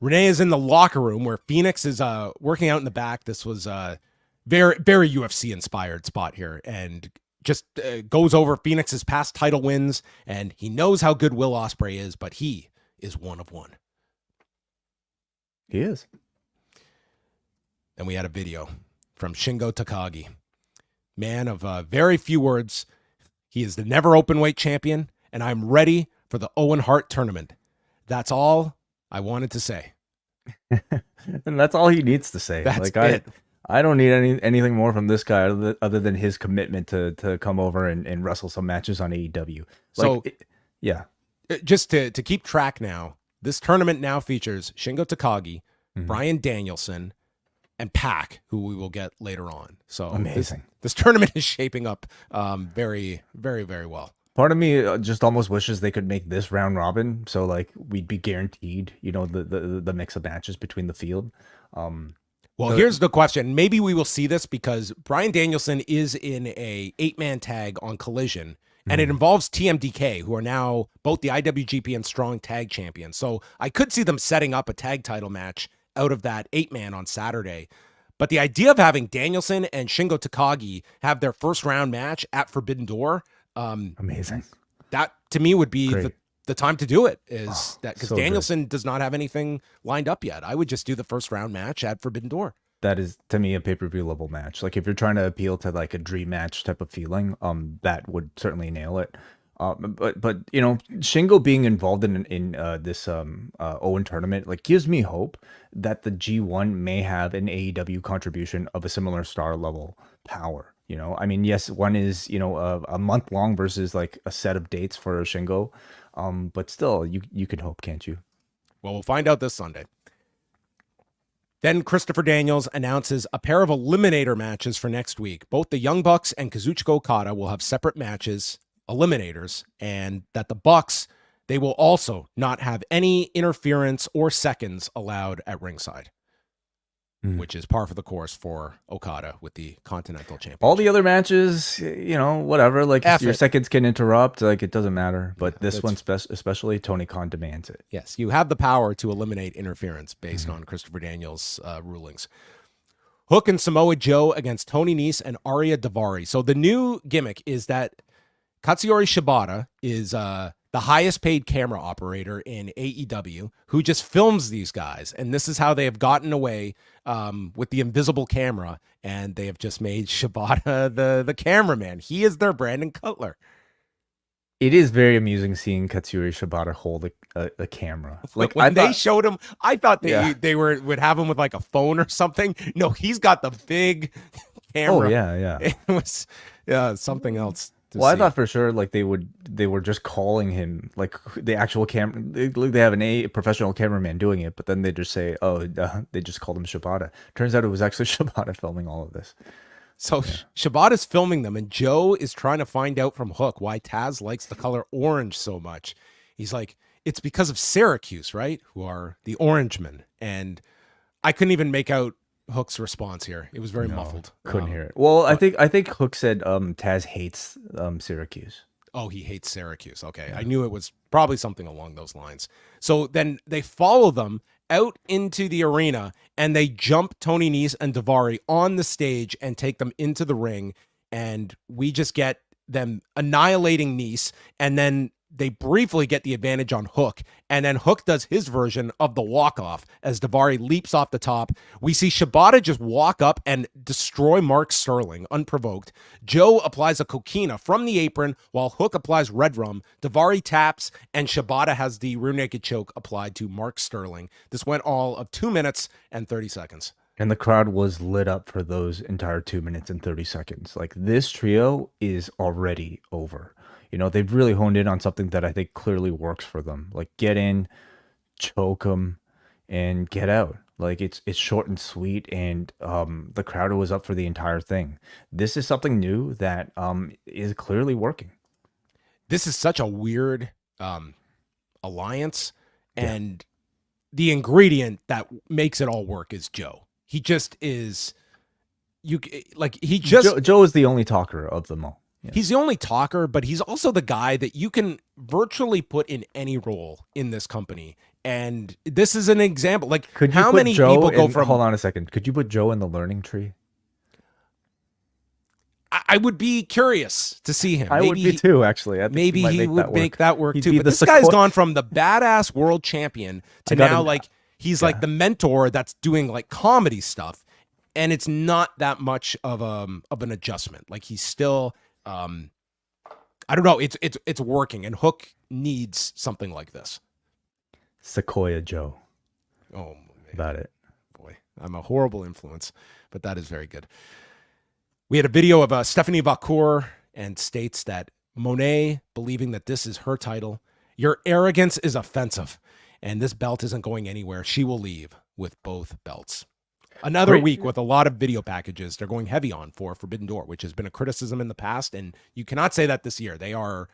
Renee is in the locker room where Phoenix is working out in the back. This was a very, very UFC inspired spot here, and just goes over Phoenix's past title wins, and he knows how good Will Ospreay is, but he is one of one. He is. And we had a video from Shingo Takagi, man of very few words. He is the never openweight champion, and I'm ready for the Owen Hart tournament. That's all I wanted to say. And that's all he needs to say. That's it. I don't need anything more from this guy other than his commitment to come over and wrestle some matches on AEW. Just to keep track now, this tournament now features Shingo Takagi, Bryan Danielson, and Pac, who we will get later on. So amazing. This tournament is shaping up very, very, very well. Part of me just almost wishes they could make this round robin, so like we'd be guaranteed, you know, the mix of matches between the field. Well, here's the question. Maybe we will see this because Bryan Danielson is in a 8-man tag on Collision, and it involves TMDK, who are now both the IWGP and Strong Tag Champions. So I could see them setting up a tag title match out of that 8-man on Saturday. But the idea of having Danielson and Shingo Takagi have their first round match at Forbidden Door, amazing. That to me would be the time to do it is that because so good. Danielson does not have anything lined up yet. I would just do the first round match at Forbidden Door. That is, to me, a pay-per-view level match. Like, if you're trying to appeal to like a dream match type of feeling, that would certainly nail it. But you know, Shingo being involved in this Owen tournament like gives me hope that the G1 may have an AEW contribution of a similar star level power. You know, I mean, yes, one is, you know, a month long versus like a set of dates for Shingo, but still, you can hope, can't you? Well, we'll find out this Sunday. Then Christopher Daniels announces a pair of eliminator matches for next week. Both the Young Bucks and Kazuchika Okada will have separate matches, eliminators, and that the Bucks, they will also not have any interference or seconds allowed at ringside, which is par for the course for Okada with the Continental Championship. All the other matches, you know, whatever, like your seconds can interrupt, like it doesn't matter. But this one, especially, Tony Khan demands it. Yes, you have the power to eliminate interference based on Christopher Daniels' rulings. Hook and Samoa Joe against Tony Nese and Arya Daivari. So the new gimmick is that Katsuyori Shibata is the highest paid camera operator in AEW who just films these guys. And this is how they have gotten away with the invisible camera. And they have just made Shibata the cameraman. He is their Brandon Cutler. It is very amusing seeing Katsuyori Shibata hold a camera. Like when they showed him, I thought they would have him with like a phone or something. No, he's got the big camera. Oh yeah. It was something else. Well, I thought for sure like they were just calling him like the actual camera. They have a professional cameraman doing it, but then they just say, "Oh, they just called him Shibata." Turns out it was actually Shibata filming all of this. So Shibata's filming them, and Joe is trying to find out from Hook why Taz likes the color orange so much. He's like, "It's because of Syracuse, right? Who are the Orangemen?" And I couldn't even make out Hook's response here. It was very muffled. Couldn't hear it. Well, I think Hook said Taz hates Syracuse. Oh, he hates Syracuse. Okay. I knew it was probably something along those lines. So then they follow them out into the arena and they jump Tony Nese and Daivari on the stage and take them into the ring. And we just get them annihilating Nese, and then they briefly get the advantage on Hook, and then Hook does his version of the walk-off as Daivari leaps off the top. We see Shibata just walk up and destroy Mark Sterling unprovoked. Joe applies a coquina from the apron while Hook applies red rum. Daivari taps, and Shibata has the rear naked choke applied to Mark Sterling. This went all of 2 minutes and 30 seconds. And the crowd was lit up for those entire 2 minutes and 30 seconds. Like, this trio is already over. You know, they've really honed in on something that I think clearly works for them. Like, get in, choke them, and get out. Like, it's short and sweet, and the crowd was up for the entire thing. This is something new that is clearly working. This is such a weird alliance, and the ingredient that makes it all work is Joe. He just is. Joe is the only talker of them all. Yeah. He's the only talker, but he's also the guy that you can virtually put in any role in this company. And this is an example. Like, how many people go from... Hold on a second. Could you put Joe in the learning tree? I would be curious to see him. I would be too, actually. Maybe he would make that work too. But this guy's gone from the badass world champion to now, like, he's like the mentor that's doing like comedy stuff. And it's not that much of an adjustment. Like, he's still... I don't know. It's working, and Hook needs something like this. Sequoia Joe. Oh, man. About it. Boy, I'm a horrible influence, but that is very good. We had a video of Stephanie Vacour, and states that Moné, believing that this is her title, your arrogance is offensive, and this belt isn't going anywhere. She will leave with both belts. Another week with a lot of video packages they're going heavy on for Forbidden Door, which has been a criticism in the past, and you cannot say that this year. They are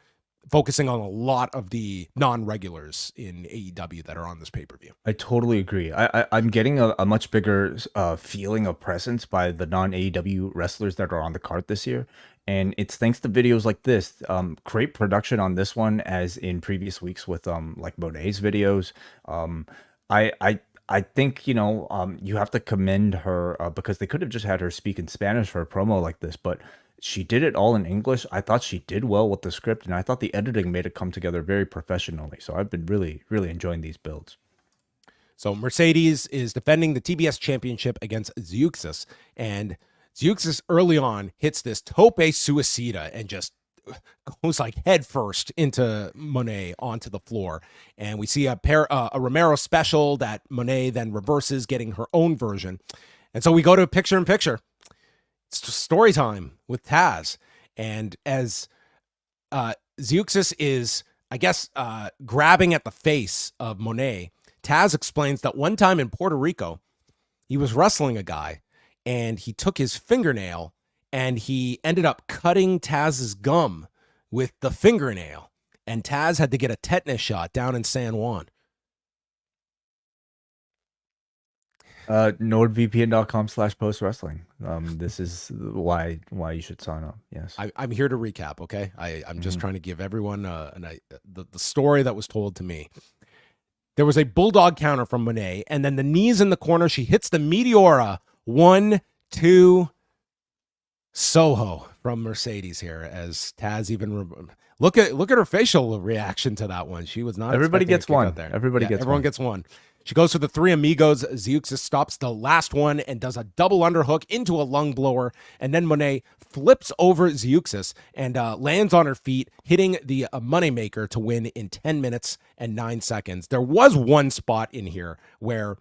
focusing on a lot of the non-regulars in AEW that are on this pay-per-view. I totally agree. I'm getting a much bigger feeling of presence by the non-AEW wrestlers that are on the card this year, and it's thanks to videos like this. Great production on this one, as in previous weeks with like Moné's videos. I think, you know, you have to commend her because they could have just had her speak in Spanish for a promo like this, but she did it all in English. I thought she did well with the script, and I thought the editing made it come together very professionally. So I've been really, really enjoying these builds. So Mercedes is defending the TBS Championship against Zeuxis, and Zeuxis early on hits this tope suicida and just goes like head first into Moné onto the floor. And we see a Romero special that Moné then reverses, getting her own version. And so we go to picture in picture. It's just story time with Taz. And as Zeuxis is, I guess, grabbing at the face of Moné, Taz explains that one time in Puerto Rico, he was wrestling a guy and he took his fingernail and he ended up cutting Taz's gum with the fingernail. And Taz had to get a tetanus shot down in San Juan. NordVPN.com/postwrestling. This is why you should sign up. Yes. I'm here to recap, okay? I'm just trying to give everyone the story that was told to me. There was a bulldog counter from Moné, and then the knees in the corner. She hits the Meteora. 1, 2, Soho from Mercedes here. As Taz even look at her facial reaction to that one. She was not. Everybody gets one. There. Everyone gets one. She goes for the three amigos. Zeuxis stops the last one and does a double underhook into a lung blower. And then Moné flips over Zeuxis and lands on her feet, hitting the moneymaker to win in 10 minutes and 9 seconds. There was one spot in here where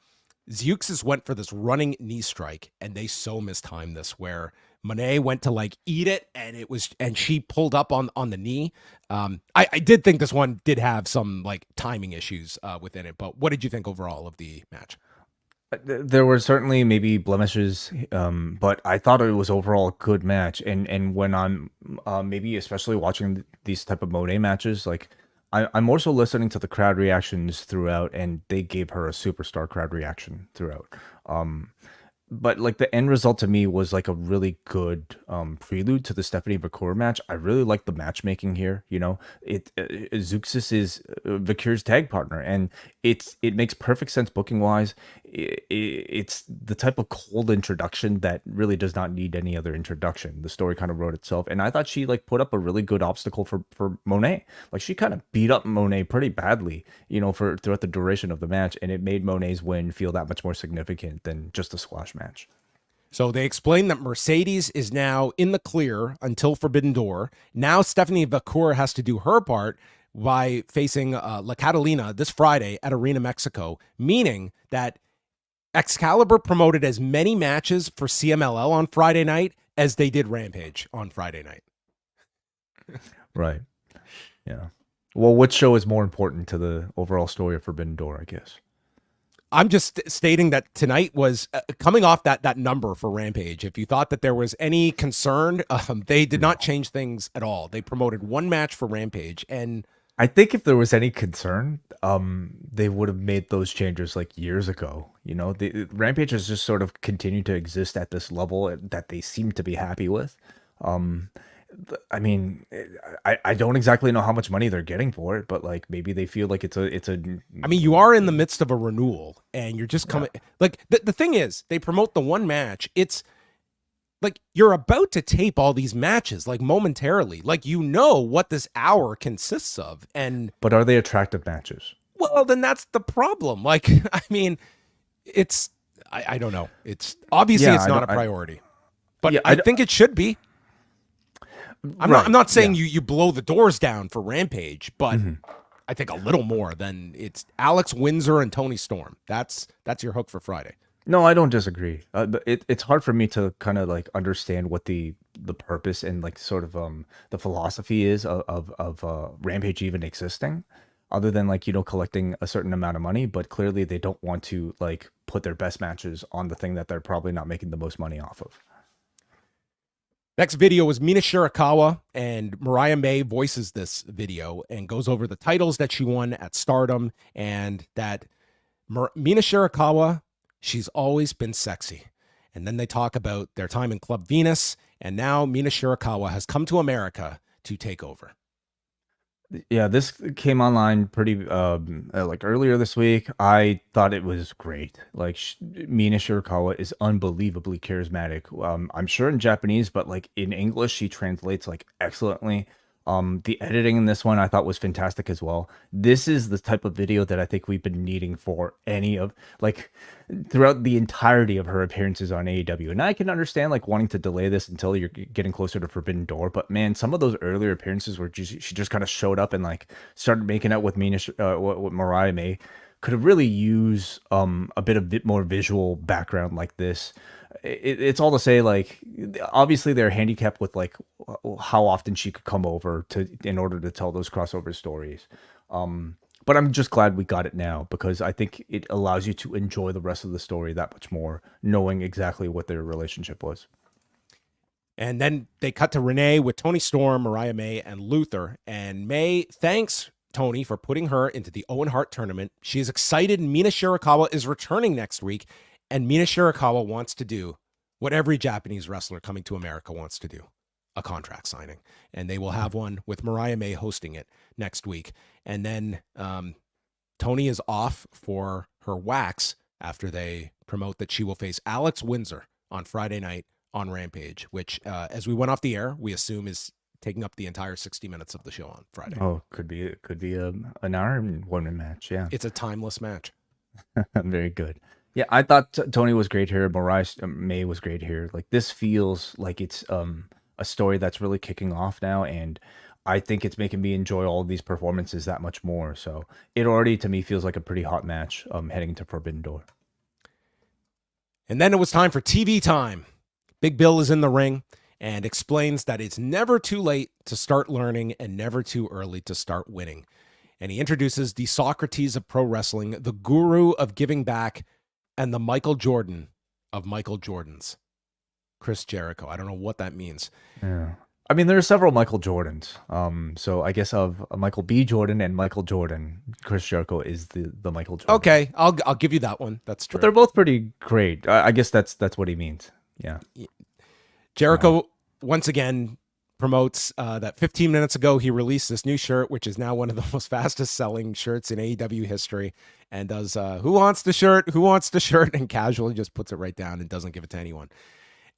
Zeuxis went for this running knee strike, and they so mistimed this, where Moné went to like eat it, and she pulled up on the knee. I did think this one did have some like timing issues within it, but what did you think overall of the match? There were certainly maybe blemishes, but I thought it was overall a good match. And when I'm maybe especially watching these type of Moné matches, like I'm more so listening to the crowd reactions throughout, and they gave her a superstar crowd reaction throughout. But like the end result to me was like a really good prelude to the Stephanie Vacour match. I really like the matchmaking here. You know, Zeuxis is Vacour's tag partner, and it makes perfect sense booking wise. It's the type of cold introduction that really does not need any other introduction. The story kind of wrote itself, and I thought she like put up a really good obstacle for Moné. Like she kind of beat up Moné pretty badly, you know, for throughout the duration of the match, and it made Moné's win feel that much more significant than just a squash match. So they explain that Mercedes is now in the clear until Forbidden Door. Now Stephanie Vacour has to do her part by facing La Catalina this Friday at Arena Mexico, meaning that Excalibur promoted as many matches for CMLL on Friday night as they did Rampage on Friday night. Right. Yeah. Well, which show is more important to the overall story of Forbidden Door, I guess? I'm just stating that tonight was coming off that number for Rampage. If you thought that there was any concern, they did not change things at all. They promoted one match for Rampage, and I think if there was any concern, they would have made those changes like years ago. You know, the Rampage has just sort of continued to exist at this level that they seem to be happy with. I mean, I don't exactly know how much money they're getting for it, but like maybe they feel like it's a. I mean, you are in the midst of a renewal, and you're just coming. Yeah. Like the thing is, they promote the one match. It's like you're about to tape all these matches, like momentarily, like you know what this hour consists of, but are they attractive matches? Well, then that's the problem. Like, I mean, it's I don't know. It's obviously it's not a priority, but I think it should be. I'm not saying you blow the doors down for Rampage, but I think a little more than it's Alex Windsor and Tony Storm. That's your hook for Friday. No, I don't disagree. But it's hard for me to kind of like understand what the purpose and like sort of the philosophy is of Rampage even existing, other than like, you know, collecting a certain amount of money. But clearly they don't want to like put their best matches on the thing that they're probably not making the most money off of. Next video was Mina Shirakawa, and Mariah May voices this video and goes over the titles that she won at Stardom, and that Mina Shirakawa, she's always been sexy. And then they talk about their time in Club Venus, and now Mina Shirakawa has come to America to take over. Yeah, this came online pretty like earlier this week. I thought it was great. Like Mina Shirakawa is unbelievably charismatic. I'm sure in Japanese, but like in English, she translates like excellently. The editing in this one I thought was fantastic as well. This is the type of video that I think we've been needing for any of like throughout the entirety of her appearances on AEW. And I can understand like wanting to delay this until you're getting closer to Forbidden Door, but man, some of those earlier appearances where she just kind of showed up and like started making out with with Mariah May could have really used a bit more visual background like this. It's all to say, like, obviously they're handicapped with like how often she could come over to in order to tell those crossover stories. But I'm just glad we got it now because I think it allows you to enjoy the rest of the story that much more, knowing exactly what their relationship was. And then they cut to Renee with Toni Storm, Mariah May, and Luther. And May thanks Tony for putting her into the Owen Hart tournament. She is excited Mina Shirakawa is returning next week. And Mina Shirakawa wants to do what every Japanese wrestler coming to America wants to do, a contract signing. And they will have one with Mariah May hosting it next week. And then Tony is off for her wax after they promote that she will face Alex Windsor on Friday night on Rampage, which as we went off the air, we assume is taking up the entire 60 minutes of the show on Friday. Oh, could be an hour and 1 minute match. Yeah. It's a timeless match. Very good. Yeah, I thought Tony was great here. Mariah May was great here. Like this feels like it's a story that's really kicking off now, and I think it's making me enjoy all of these performances that much more. So it already to me feels like a pretty hot match heading into Forbidden Door. And then it was time for TV time. Big Bill is in the ring and explains that it's never too late to start learning and never too early to start winning. And he introduces the Socrates of pro wrestling, the guru of giving back, and the Michael Jordan of Michael Jordans, Chris Jericho. I don't know what that means. Yeah. I mean, there are several Michael Jordans. So I guess of Michael B. Jordan and Michael Jordan, Chris Jericho is the Michael Jordan. Okay, I'll give you that one. That's true. But they're both pretty great. I guess that's what he means. Yeah. Jericho once again promotes that 15 minutes ago he released this new shirt, which is now one of the most fastest selling shirts in AEW history, and does who wants the shirt, and casually just puts it right down and doesn't give it to anyone,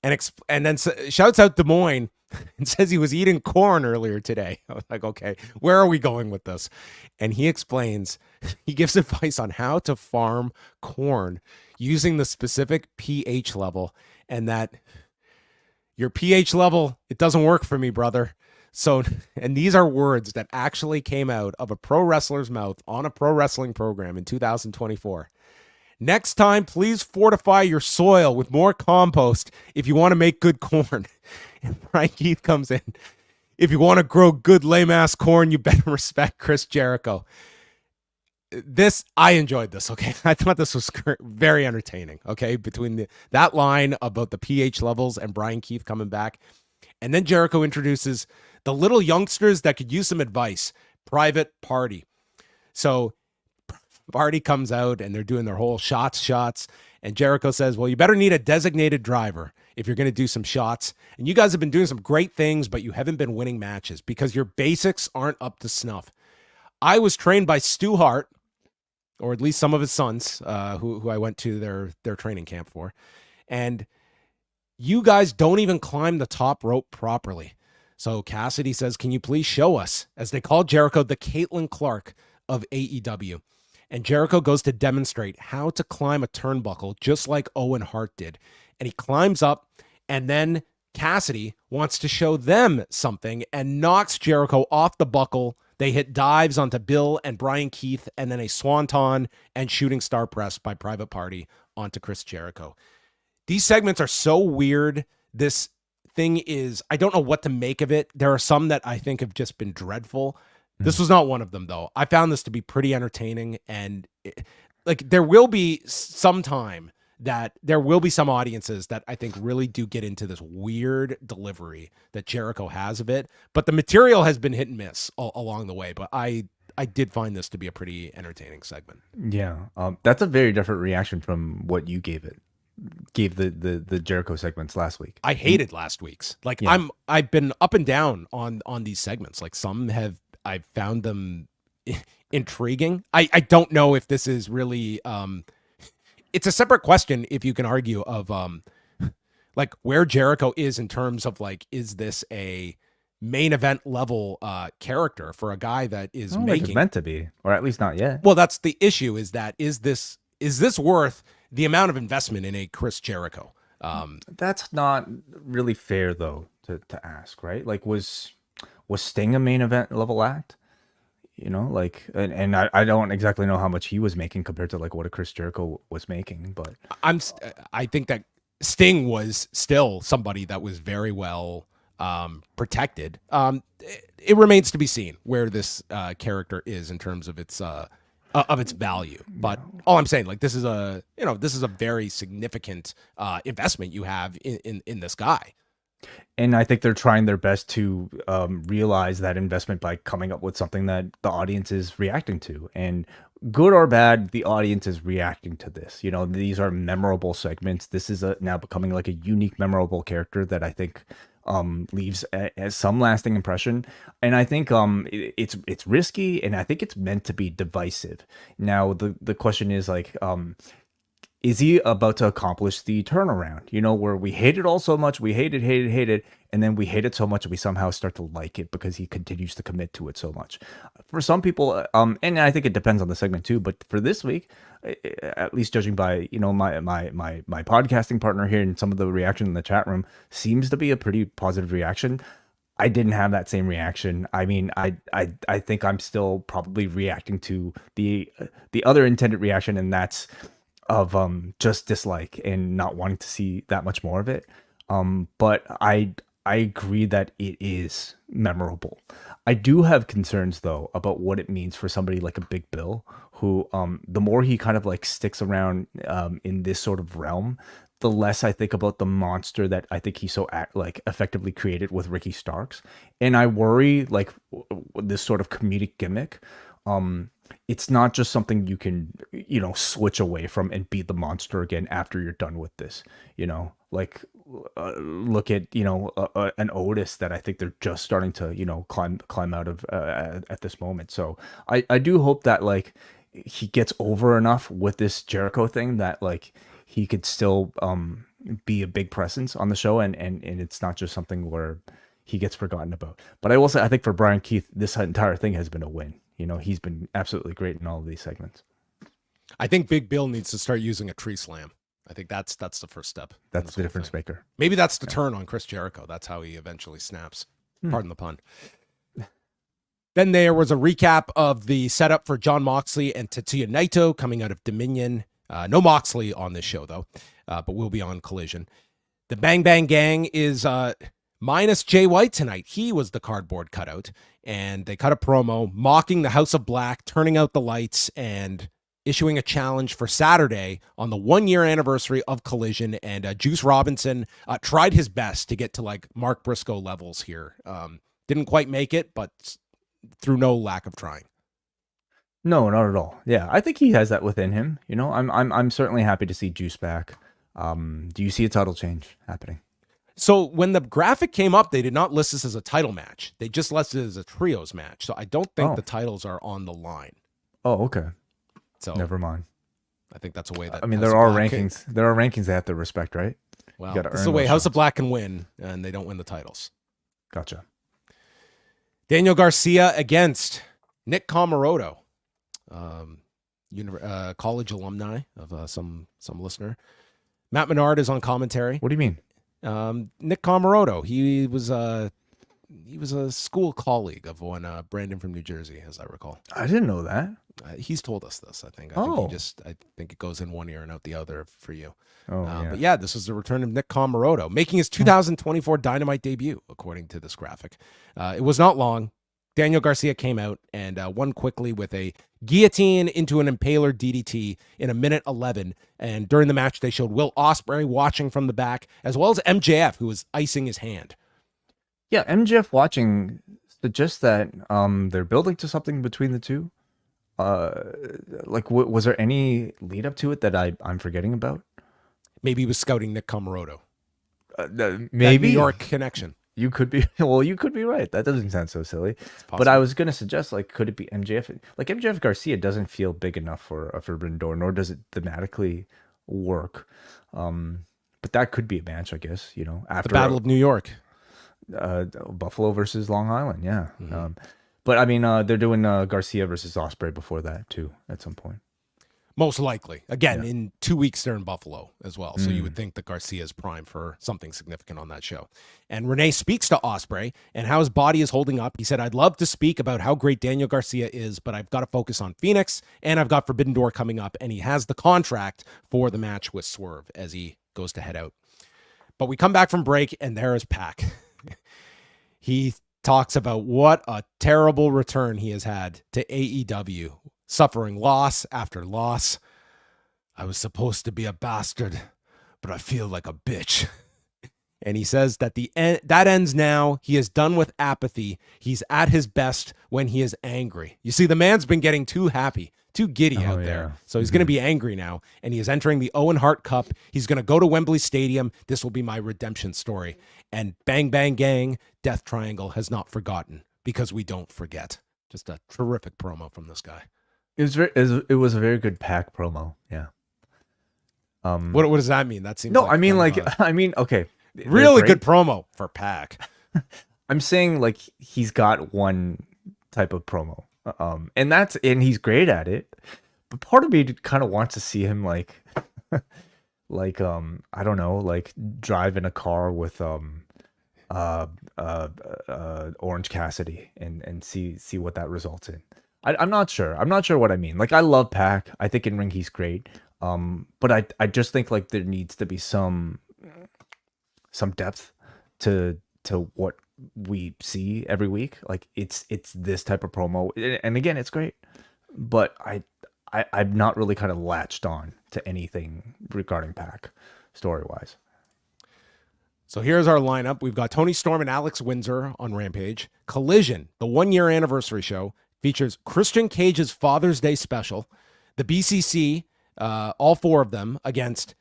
and then shouts out Des Moines and says he was eating corn earlier today. I was like, okay, where are we going with this? And he explains, he gives advice on how to farm corn using the specific pH level, and that your pH level, it doesn't work for me, brother. So, and these are words that actually came out of a pro wrestler's mouth on a pro wrestling program in 2024. Next time, please fortify your soil with more compost if you want to make good corn. And Brian Keith comes in. If you want to grow good lame-ass corn, you better respect Chris Jericho. I enjoyed this, okay? I thought this was very entertaining, okay? Between that line about the pH levels and Brian Keith coming back. And then Jericho introduces the little youngsters that could use some advice. Private Party. So Party comes out and they're doing their whole shots. And Jericho says, well, you better need a designated driver if you're going to do some shots. And you guys have been doing some great things, but you haven't been winning matches because your basics aren't up to snuff. I was trained by Stu Hart, or at least some of his sons, who I went to their training camp for. And you guys don't even climb the top rope properly. So Cassidy says, can you please show us? As they call Jericho the Caitlin Clark of AEW. And Jericho goes to demonstrate how to climb a turnbuckle just like Owen Hart did. And he climbs up, and then Cassidy wants to show them something and knocks Jericho off the buckle. They hit dives onto Bill and Brian Keith, and then a swanton and shooting star press by Private Party onto Chris Jericho. These segments are so weird. This thing is, I don't know what to make of it. There are some that I think have just been dreadful. This was not one of them, though. I found this to be pretty entertaining, and there will be some time that there will be some audiences that I think really do get into this weird delivery that Jericho has of it. But the material has been hit and miss along the way. But I did find this to be a pretty entertaining segment. Yeah, that's a very different reaction from what you gave the Jericho segments last week. I hated last week's. I've been up and down on these segments. Like some have I found them intriguing. I don't know if this is really it's a separate question if you can argue of like where Jericho is in terms of like, is this a main event level character for a guy that is making it's meant to be, or at least not yet. Well, that's the issue, is that is this worth the amount of investment in a Chris Jericho? That's not really fair though to ask, right? Like was Sting a main event level act? You know, like, and I don't exactly know how much he was making compared to like what a Chris Jericho was making, but I think that Sting was still somebody that was very well protected. It remains to be seen where this character is in terms of its value. But all I'm saying, like, this is a very significant investment you have in this guy. And I think they're trying their best to realize that investment by coming up with something that the audience is reacting to. And good or bad, the audience is reacting to this. You know, these are memorable segments. This is now becoming like a unique, memorable character that I think leaves as some lasting impression. And I think it's risky, and I think it's meant to be divisive. Now, the question is like, is he about to accomplish the turnaround? You know, where we hate it all so much, we hate it, and then we hate it so much we somehow start to like it because he continues to commit to it so much. For some people, and I think it depends on the segment too, but for this week, at least judging by, you know, my podcasting partner here and some of the reaction in the chat room, seems to be a pretty positive reaction. I didn't have that same reaction. I mean, I think I'm still probably reacting to the other intended reaction, and that's of just dislike and not wanting to see that much more of it. But I agree that it is memorable. I do have concerns though about what it means for somebody like a Big Bill, who the more he kind of like sticks around in this sort of realm, the less I think about the monster that I think he so effectively created with Ricky Starks. And I worry like this sort of comedic gimmick, it's not just something you can, you know, switch away from and be the monster again after you're done with this. You know, like look at, you know, an Otis that I think they're just starting to, you know, climb out of at this moment. So I do hope that like he gets over enough with this Jericho thing that like he could still be a big presence on the show, and it's not just something where he gets forgotten about. But I will say, I think for Brian Keith, this entire thing has been a win. You know, he's been absolutely great in all of these segments. I think Big Bill needs to start using a tree slam. I think that's the first step. That's the difference maker. Maybe that's the turn on Chris Jericho. That's how he eventually snaps. Pardon the pun. Then there was a recap of the setup for Jon Moxley and Tetsuya Naito coming out of Dominion. No Moxley on this show, though, but we'll be on Collision. The Bang Bang Gang is minus Jay White tonight. He was the cardboard cutout, and they cut a promo mocking the House of Black, turning out the lights, and issuing a challenge for Saturday on the 1-year anniversary of Collision. And Juice Robinson tried his best to get to like Mark Briscoe levels here. Didn't quite make it, but through no lack of trying. No, not at all. Yeah, I think he has that within him. You know, I'm certainly happy to see Juice back. Do you see a title change happening? So when the graphic came up, they did not list this as a title match. They just listed it as a trios match. So I don't think the titles are on the line. Oh, okay. So never mind. I think that's a way that I mean, there are rankings. There are rankings they have to respect, right? Well, this is the way House of Black can win, and they don't win the titles. Gotcha. Daniel Garcia against Nick Comoroto, college alumni of some listener. Matt Menard is on commentary. What do you mean? Nick Comoroto, he was a school colleague of one Brandon from New Jersey, as I recall. I didn't know that. He's told us this. I think it goes in one ear and out the other for you. Yeah. But yeah, this is the return of Nick Comoroto, making his 2024 Dynamite debut, according to this graphic. It was not long. Daniel Garcia came out and won quickly with a guillotine into an impaler DDT in 1:11. And during the match, they showed Will Ospreay watching from the back, as well as MJF, who was icing his hand. Yeah, MJF watching suggests that they're building to something between the two. Was there any lead up to it that I'm forgetting about? Maybe he was scouting Nick Comoroto. Maybe New York connection. You could be you could be right. That doesn't sound so silly. But possible. I was gonna suggest, like, could it be MJF? Like MJF Garcia doesn't feel big enough for a Forbidden Door, nor does it thematically work. But that could be a match, I guess. You know, after The Battle of New York. Buffalo versus Long Island, yeah. But I mean, they're doing Garcia versus Ospreay before that too, at some point. Most likely. Again, in 2 weeks, they're in Buffalo as well. So you would think that Garcia is prime for something significant on that show. And Renee speaks to Ospreay and how his body is holding up. He said, I'd love to speak about how great Daniel Garcia is, but I've got to focus on Phoenix, and I've got Forbidden Door coming up, and he has the contract for the match with Swerve as he goes to head out. But we come back from break, and there is Pac. He talks about what a terrible return he has had to AEW, suffering loss after loss. I was supposed to be a bastard, but I feel like a bitch. And he says that that ends now. He is done with apathy. He's at his best when he is angry. You see, the man's been getting too happy, too giddy out there. So he's going to be angry now, and he is entering the Owen Hart Cup. He's going to go to Wembley Stadium. This will be my redemption story. And bang, bang, gang, Death Triangle has not forgotten, because we don't forget. Just a terrific promo from this guy. It was a very good Pac promo. Yeah. What does that mean? That seems okay. Really good promo for Pac. I'm saying, like, he's got one type of promo. And he's great at it. But part of me kind of wants to see him like I don't know, like drive in a car with Orange Cassidy and see what that results in. I'm not sure. I'm not sure what I mean. Like, I love Pac. I think in ring he's great. But I just think, like, there needs to be some depth to what we see every week. Like, it's this type of promo, and again, it's great. But I'm not really kind of latched on to anything regarding Pac story wise. So here's our lineup. We've got Tony Storm and Alex Windsor on Rampage. Collision, the 1-year anniversary show, features Christian Cage's Father's Day special, the BCC, all 4 of them, against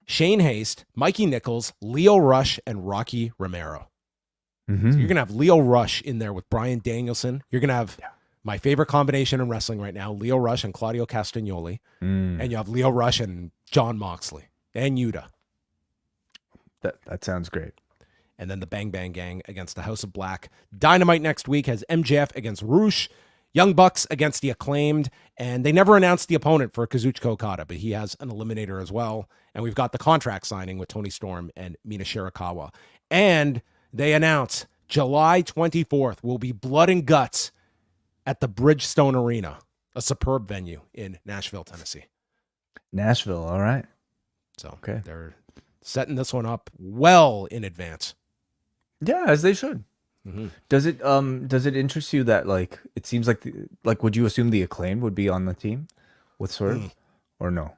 Shane Haste, Mikey Nichols, Leo Rush, and Rocky Romero. So you're going to have Leo Rush in there with Bryan Danielson. You're going to have my favorite combination in wrestling right now, Leo Rush and Claudio Castagnoli. And you have Leo Rush and Jon Moxley and Yuta. That sounds great. And then the Bang Bang Gang against the House of Black. Dynamite next week has MJF against Roosh, Young Bucks against the Acclaimed, and they never announced the opponent for Kazuchika Okada, but he has an eliminator as well. And we've got the contract signing with Tony Storm and Mina Shirakawa. And they announce July 24th will be Blood and Guts at the Bridgestone Arena, a superb venue in Nashville, Tennessee. Nashville, all right. So they're setting this one up well in advance. Yeah, as they should. Does it interest you that, like, it seems like would you assume the Acclaimed would be on the team with Swerve or no?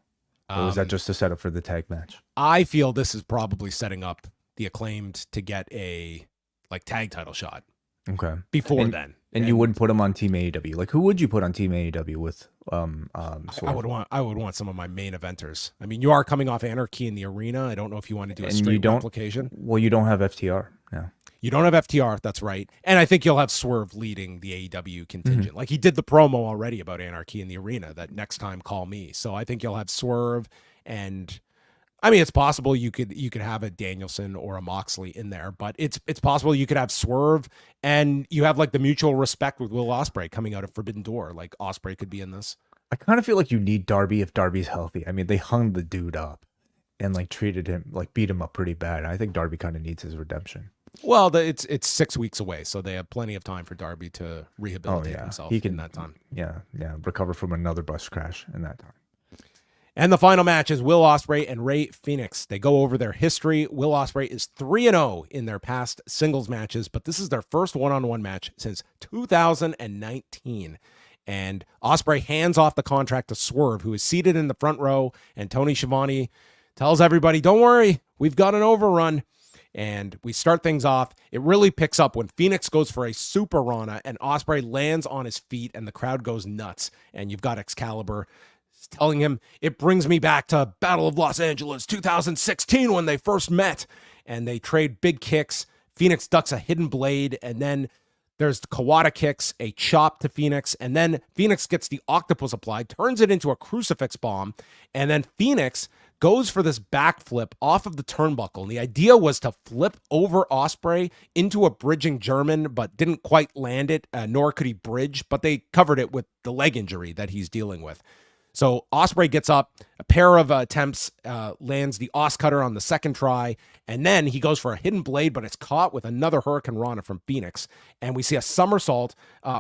Or was that just a setup for the tag match? I feel this is probably setting up the Acclaimed to get a tag title shot. Okay. Before then. And you wouldn't put them on Team AEW. Like, who would you put on Team AEW with Swerve? I would want some of my main eventers. I mean, you are coming off Anarchy in the Arena. I don't know if you want to do a straight replication. Well, you don't have FTR now. You don't have FTR, that's right. And I think you'll have Swerve leading the AEW contingent. Like, he did the promo already about Anarchy in the Arena, that next time call me. So I think you'll have Swerve, and I mean, it's possible you could have a Danielson or a Moxley in there, but it's possible you could have Swerve, and you have like the mutual respect with Will Ospreay coming out of Forbidden Door. Like, Ospreay could be in this. I kind of feel like you need Darby if Darby's healthy. I mean, they hung the dude up and like treated him, like beat him up pretty bad. I think Darby kind of needs his redemption. Well, it's 6 weeks away, so they have plenty of time for Darby to rehabilitate himself in that time. Yeah, recover from another bus crash in that time. And the final match is Will Ospreay and Rey Fenix. They go over their history. Will Ospreay is 3-0 in their past singles matches, but this is their first one-on-one match since 2019. And Ospreay hands off the contract to Swerve, who is seated in the front row, and Tony Schiavone tells everybody, don't worry, we've got an overrun. And we start things off. It really picks up when Fenix goes for a Super Rana and Ospreay lands on his feet and the crowd goes nuts. And you've got Excalibur telling him, it brings me back to Battle of Los Angeles 2016 when they first met. And they trade big kicks. Fenix ducks a hidden blade, and then there's the Kawada kicks, a chop to Fenix, and then Fenix gets the octopus applied, turns it into a crucifix bomb, and then Fenix goes for this backflip off of the turnbuckle. And the idea was to flip over Ospreay into a bridging German, but didn't quite land it, nor could he bridge, but they covered it with the leg injury that he's dealing with. So Ospreay gets up, a pair of attempts, lands the Os Cutter on the second try, and then he goes for a hidden blade, but it's caught with another Hurricane Rana from Fenix. And we see a somersault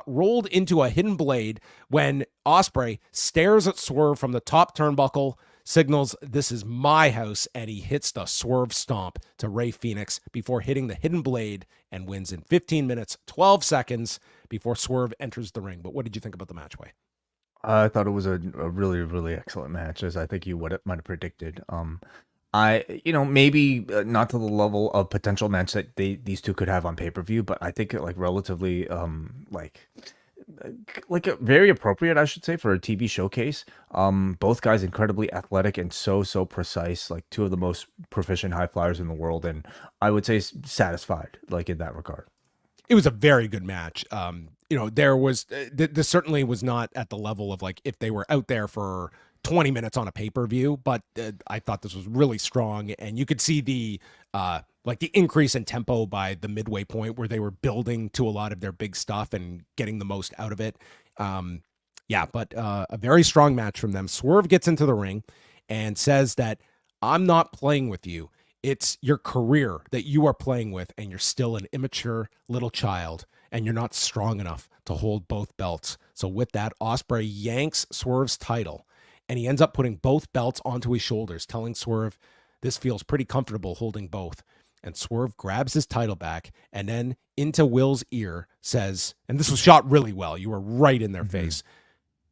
rolled into a hidden blade when Ospreay stares at Swerve from the top turnbuckle, signals, "This is my house," and he hits the Swerve stomp to Rey Fenix before hitting the hidden blade and wins in 15 minutes, 12 seconds before Swerve enters the ring. But what did you think about the match, Way? I thought it was a really, really excellent match, as I think you might have predicted. Maybe not to the level of potential match that these two could have on pay-per-view, but I think like relatively very appropriate, I should say, for a TV showcase. Both guys incredibly athletic and so precise, like two of the most proficient high flyers in the world, and I would say satisfied, like in that regard. It was a very good match. There was this certainly was not at the level of like if they were out there for 20 minutes on a pay-per-view, but I thought this was really strong, and you could see the increase in tempo by the midway point where they were building to a lot of their big stuff and getting the most out of it. But a very strong match from them. Swerve gets into the ring and says that I'm not playing with you. It's your career that you are playing with, and you're still an immature little child, and you're not strong enough to hold both belts. So with that, Ospreay yanks Swerve's title, and he ends up putting both belts onto his shoulders, telling Swerve, "This feels pretty comfortable holding both." And Swerve grabs his title back, and then into Will's ear says, and this was shot really well, you were right in their face,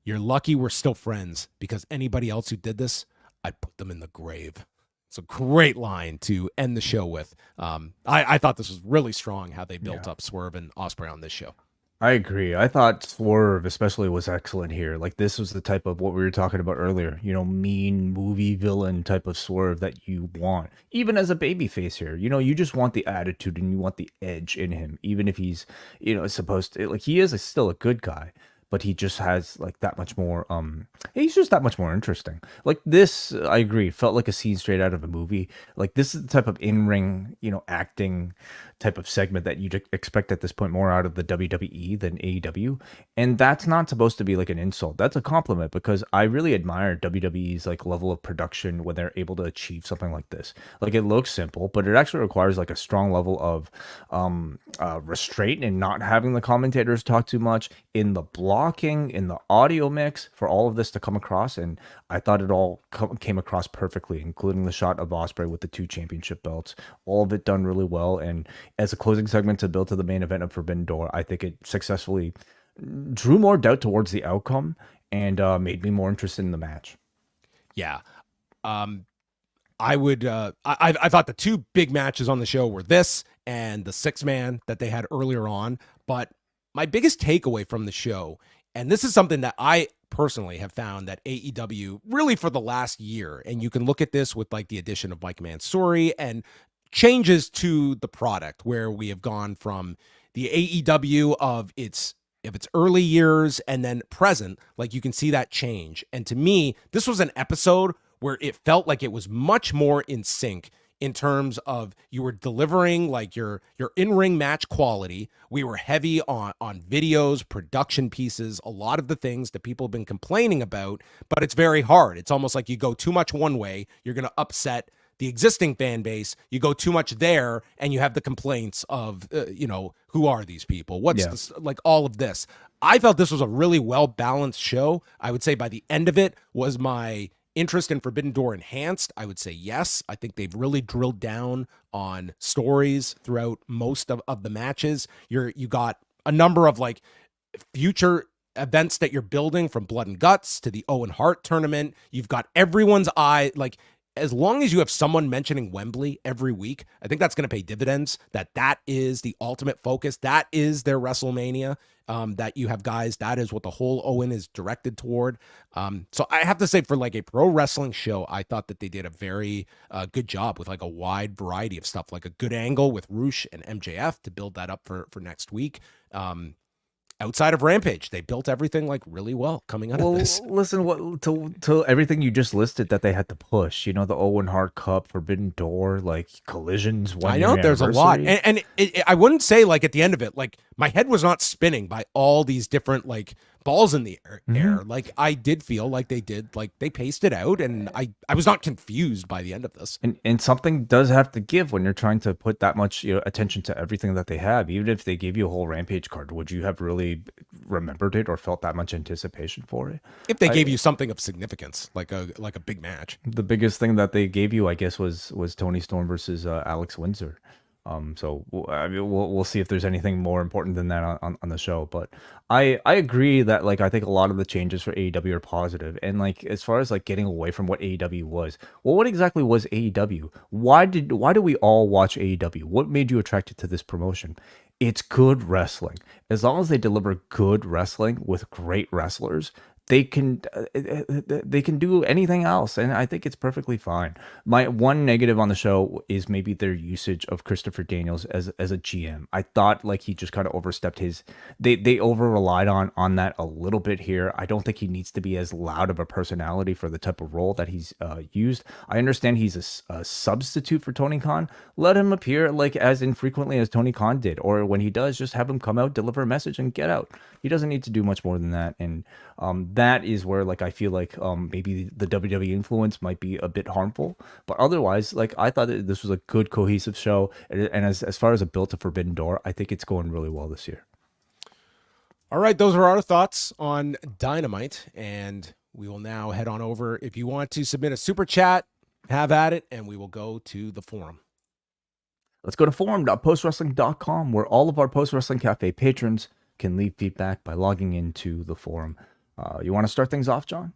"You're lucky we're still friends, because anybody else who did this, I'd put them in the grave." It's a great line to end the show with. I thought this was really strong how they built up Swerve and Ospreay on this show. I agree. I thought Swerve especially was excellent here. Like, this was the type of what we were talking about earlier, mean movie villain type of Swerve that you want. Even as a babyface here, you just want the attitude and you want the edge in him, even if he's, supposed to, like, he is still a good guy. But he just has like that much more, he's just that much more interesting. Like this, I agree, felt like a scene straight out of a movie. Like this is the type of in-ring, acting type of segment that you'd expect at this point more out of the WWE than AEW. And that's not supposed to be like an insult. That's a compliment, because I really admire WWE's like level of production when they're able to achieve something like this. Like it looks simple, but it actually requires like a strong level of restraint and not having the commentators talk too much in the blocking, in the audio mix for all of this to come across. And I thought it all came across perfectly, including the shot of Ospreay with the 2 championship belts. All of it done really well. And as a closing segment to build to the main event of Forbidden Door, I think it successfully drew more doubt towards the outcome and made me more interested in the match. Yeah. I thought the 2 big matches on the show were this and the 6-man that they had earlier on. But my biggest takeaway from the show, and this is something that I personally have found that AEW really for the last year, and you can look at this with like the addition of Mike Mansouri and changes to the product, where we have gone from the AEW of its early years and then present, like you can see that change. And to me, this was an episode where it felt like it was much more in sync in terms of you were delivering like your in-ring match quality. We were heavy on videos, production pieces, a lot of the things that people have been complaining about, but it's very hard. It's almost like you go too much one way, you're going to upset the existing fan base. You go too much there and you have the complaints of, who are these people? What's this, like all of this. I felt this was a really well-balanced show. I would say by the end of it, was my interest in Forbidden Door enhanced? I would say yes. I think they've really drilled down on stories throughout most of the matches. You got a number of like future events that you're building, from Blood and Guts to the Owen Hart tournament. You've got everyone's eye, like as long as you have someone mentioning Wembley every week, I think that's going to pay dividends. That is the ultimate focus. That is their WrestleMania. That you have guys, that is what the whole Owen is directed toward. So I have to say, for like a pro wrestling show, I thought that they did a very good job with like a wide variety of stuff, like a good angle with Roosh and MJF to build that up for next week. Outside of Rampage, they built everything like really well coming out of this. Listen, to everything you just listed that they had to push, the Owen Hart Cup, Forbidden Door, like collisions. I know there's a lot, and I wouldn't say like at the end of it, like my head was not spinning by all these different like balls in the air. Like I did feel like they paced it out, and I was not confused by the end of this. And something does have to give when you're trying to put that much attention to everything that they have. Even if they gave you a whole Rampage card, would you have really remembered it or felt that much anticipation for it? If they gave you something of significance, like a big match. The biggest thing that they gave you, I guess, was Tony Storm versus Alex Windsor. So we'll see if there's anything more important than that on the show. But I agree that like I think a lot of the changes for AEW are positive. And like as far as like getting away from what AEW was, well, what exactly was AEW? Why do we all watch AEW? What made you attracted to this promotion? It's good wrestling. As long as they deliver good wrestling with great wrestlers, they can do anything else, and I think it's perfectly fine. My one negative on the show is maybe their usage of Christopher Daniels as a GM. I thought like he just kind of overstepped his. They over relied on that a little bit here. I don't think he needs to be as loud of a personality for the type of role that he's used. I understand he's a substitute for Tony Khan. Let him appear like as infrequently as Tony Khan did, or when he does, just have him come out, deliver a message, and get out. He doesn't need to do much more than that, and that is where like I feel like maybe the WWE influence might be a bit harmful, but otherwise like I thought that this was a good cohesive show, and as far as a build to Forbidden Door, I think it's going really well this year. All right, those are our thoughts on Dynamite, and we will now head on over. If you want to submit a super chat, have at it, and we will go to the forum. Let's go to forum.postwrestling.com, where all of our Post Wrestling Cafe patrons can leave feedback by logging into the forum. You want to start things off, John?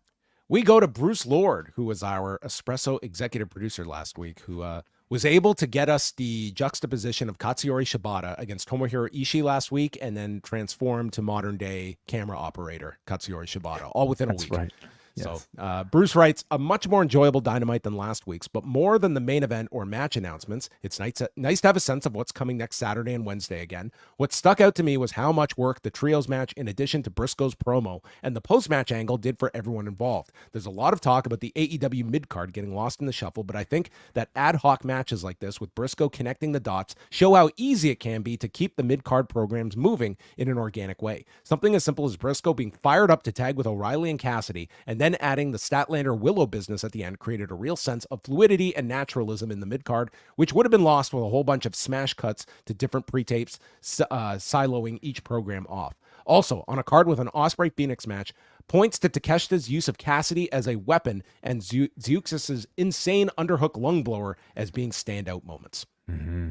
We go to Bruce Lord, who was our Espresso executive producer last week, who was able to get us the juxtaposition of Katsuyori Shibata against Tomohiro Ishii last week, and then transformed to modern day camera operator Katsuyori Shibata, all within a week. Right. Yes. So Bruce writes, a much more enjoyable Dynamite than last week's, but more than the main event or match announcements, it's nice to have a sense of what's coming next Saturday and Wednesday again. What stuck out to me was how much work the trios match, in addition to Briscoe's promo and the post-match angle, did for everyone involved. There's a lot of talk about the AEW mid-card getting lost in the shuffle, but I think that ad hoc matches like this with Briscoe connecting the dots show how easy it can be to keep the mid-card programs moving in an organic way. Something as simple as Briscoe being fired up to tag with O'Reilly and Cassidy, and then adding the Statlander Willow business at the end, created a real sense of fluidity and naturalism in the mid-card, which would have been lost with a whole bunch of smash cuts to different pre-tapes, siloing each program off. Also, on a card with an Ospreay Fenix match, points to Takeshita's use of Cassidy as a weapon and Zeuxis' insane underhook lung blower as being standout moments. Mm-hmm.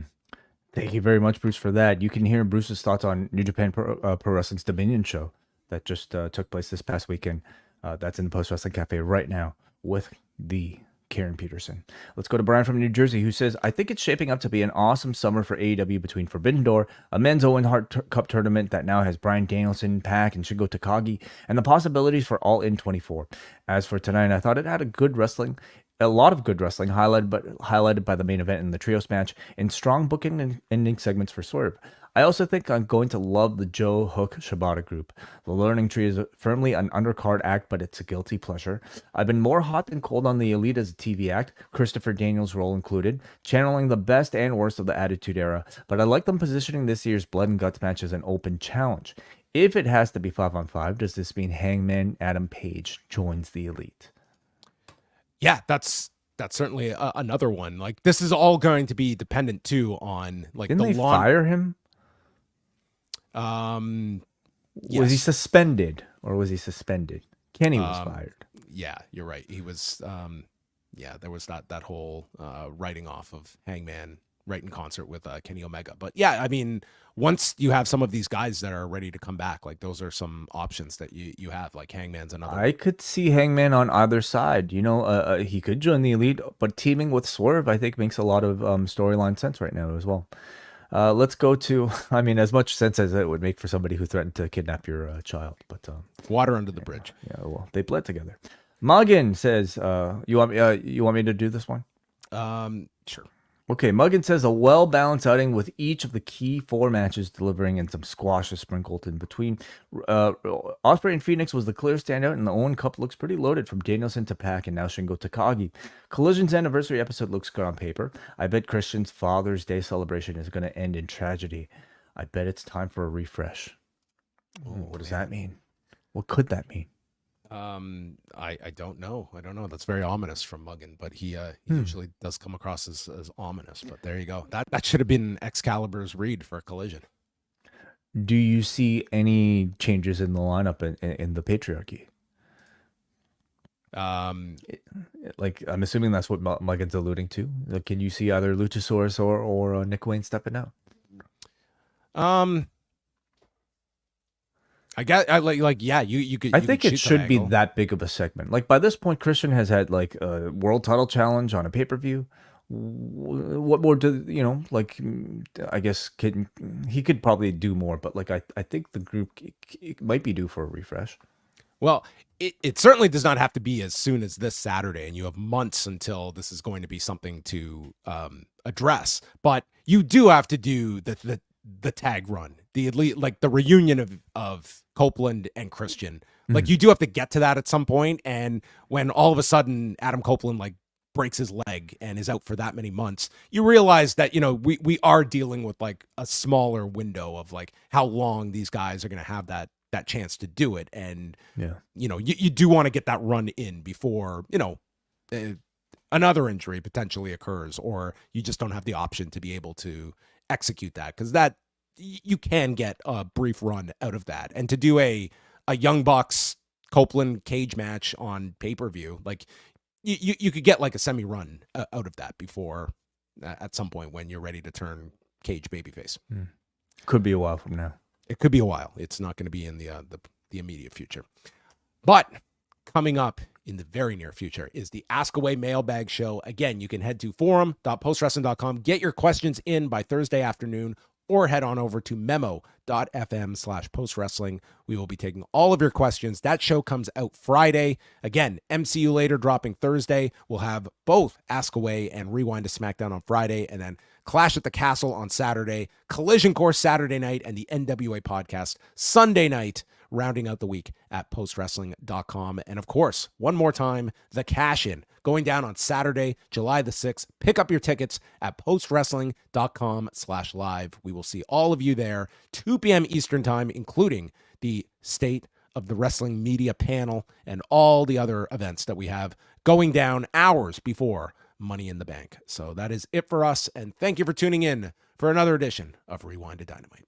Thank you very much, Bruce, for that. You can hear Bruce's thoughts on New Japan Pro Wrestling's Dominion show that just took place this past weekend. That's in the Post Wrestling Cafe right now with the Karen Peterson. Let's go to Brian from New Jersey, who says, I think it's shaping up to be an awesome summer for AEW between Forbidden Door, a men's Owen Hart Cup tournament that now has Bryan Danielson, Pac, and Shingo Takagi, and the possibilities for All In 24. As for tonight, I thought it had a lot of good wrestling, highlighted by the main event in the trios match, and strong booking and ending segments for Swerve. I also think I'm going to love the Joe Hook Shibata group. The Learning Tree is firmly an undercard act, but it's a guilty pleasure. I've been more hot than cold on the Elite as a TV act, Christopher Daniels' role included, channeling the best and worst of the Attitude Era, but I like them positioning this year's Blood and Guts match as an open challenge. If it has to be 5-on-5, does this mean Hangman Adam Page joins the Elite? Yeah, that's certainly another one. Like, this is all going to be dependent too on like Didn't they fire him? Yes. Was he suspended or was he suspended? Kenny was fired. Yeah, you're right. He was. There was that whole writing off of Hangman right in concert with Kenny Omega. But yeah, I mean, once you have some of these guys that are ready to come back, like those are some options that you have, like Hangman's another one. I could see Hangman on either side. You know, he could join the Elite, but teaming with Swerve, I think, makes a lot of storyline sense right now as well. Let's go to, I mean, as much sense as it would make for somebody who threatened to kidnap your child. But water under the bridge. Yeah, well, they bled together. Muggin says, you want me to do this one? Sure. Okay, Muggin says a well-balanced outing with each of the key 4 matches delivering and some squashes sprinkled in between. Ospreay and Fenix was the clear standout, and the Owen Cup looks pretty loaded from Danielson to Pac and now Shingo Takagi. Collision's anniversary episode looks good on paper. I bet Christian's Father's Day celebration is going to end in tragedy. I bet it's time for a refresh. Ooh, what does that mean? What could that mean? I don't know. That's very ominous from Muggin, but he usually does come across as ominous. But there you go. That should have been Excalibur's read for Collision. Do you see any changes in the lineup in the patriarchy? Like, I'm assuming that's what Muggin's alluding to. Like, can you see either Luchasaurus or Nick Wayne stepping out? Yeah, you could. I think it should be that big of a segment. Like, by this point, Christian has had like a world title challenge on a pay-per-view. What more do you know? Like, I guess he could probably do more, but like I think the group it might be due for a refresh. Well, it certainly does not have to be as soon as this Saturday, and you have months until this is going to be something to address. But you do have to do the tag run, the Elite, like the reunion of Copeland and Christian. Like, you do have to get to that at some point. And when all of a sudden Adam Copeland like breaks his leg and is out for that many months, you realize that, you know, we are dealing with like a smaller window of like how long these guys are going to have that chance to do it. And, you know, you do want to get that run in before, you know, another injury potentially occurs, or you just don't have the option to be able to execute that, because that you can get a brief run out of that. And to do a Young Bucks Copeland cage match on pay-per-view, like you could get like a semi run out of that before at some point when you're ready to turn cage babyface. Could be a while from now. It could be a while. It's not going to be in the immediate future. But coming up in the very near future is the Ask Away mailbag show. Again, you can head to forum.postwrestling.com, get your questions in by Thursday afternoon, or head on over to memo.fm/postwrestling. We will be taking all of your questions. That show comes out Friday. Again, MCU Later dropping Thursday. We'll have both Ask Away and Rewind to SmackDown on Friday, and then Clash at the Castle on Saturday, Collision Course Saturday night, and the NWA podcast Sunday night, rounding out the week at postwrestling.com. And of course, one more time, the Cash In going down on Saturday, July the 6th. Pick up your tickets at postwrestling.com/live. We will see all of you there, 2 p.m. Eastern time, including the State of the Wrestling Media panel and all the other events that we have going down hours before Money in the Bank. So that is it for us. And thank you for tuning in for another edition of Rewind to Dynamite.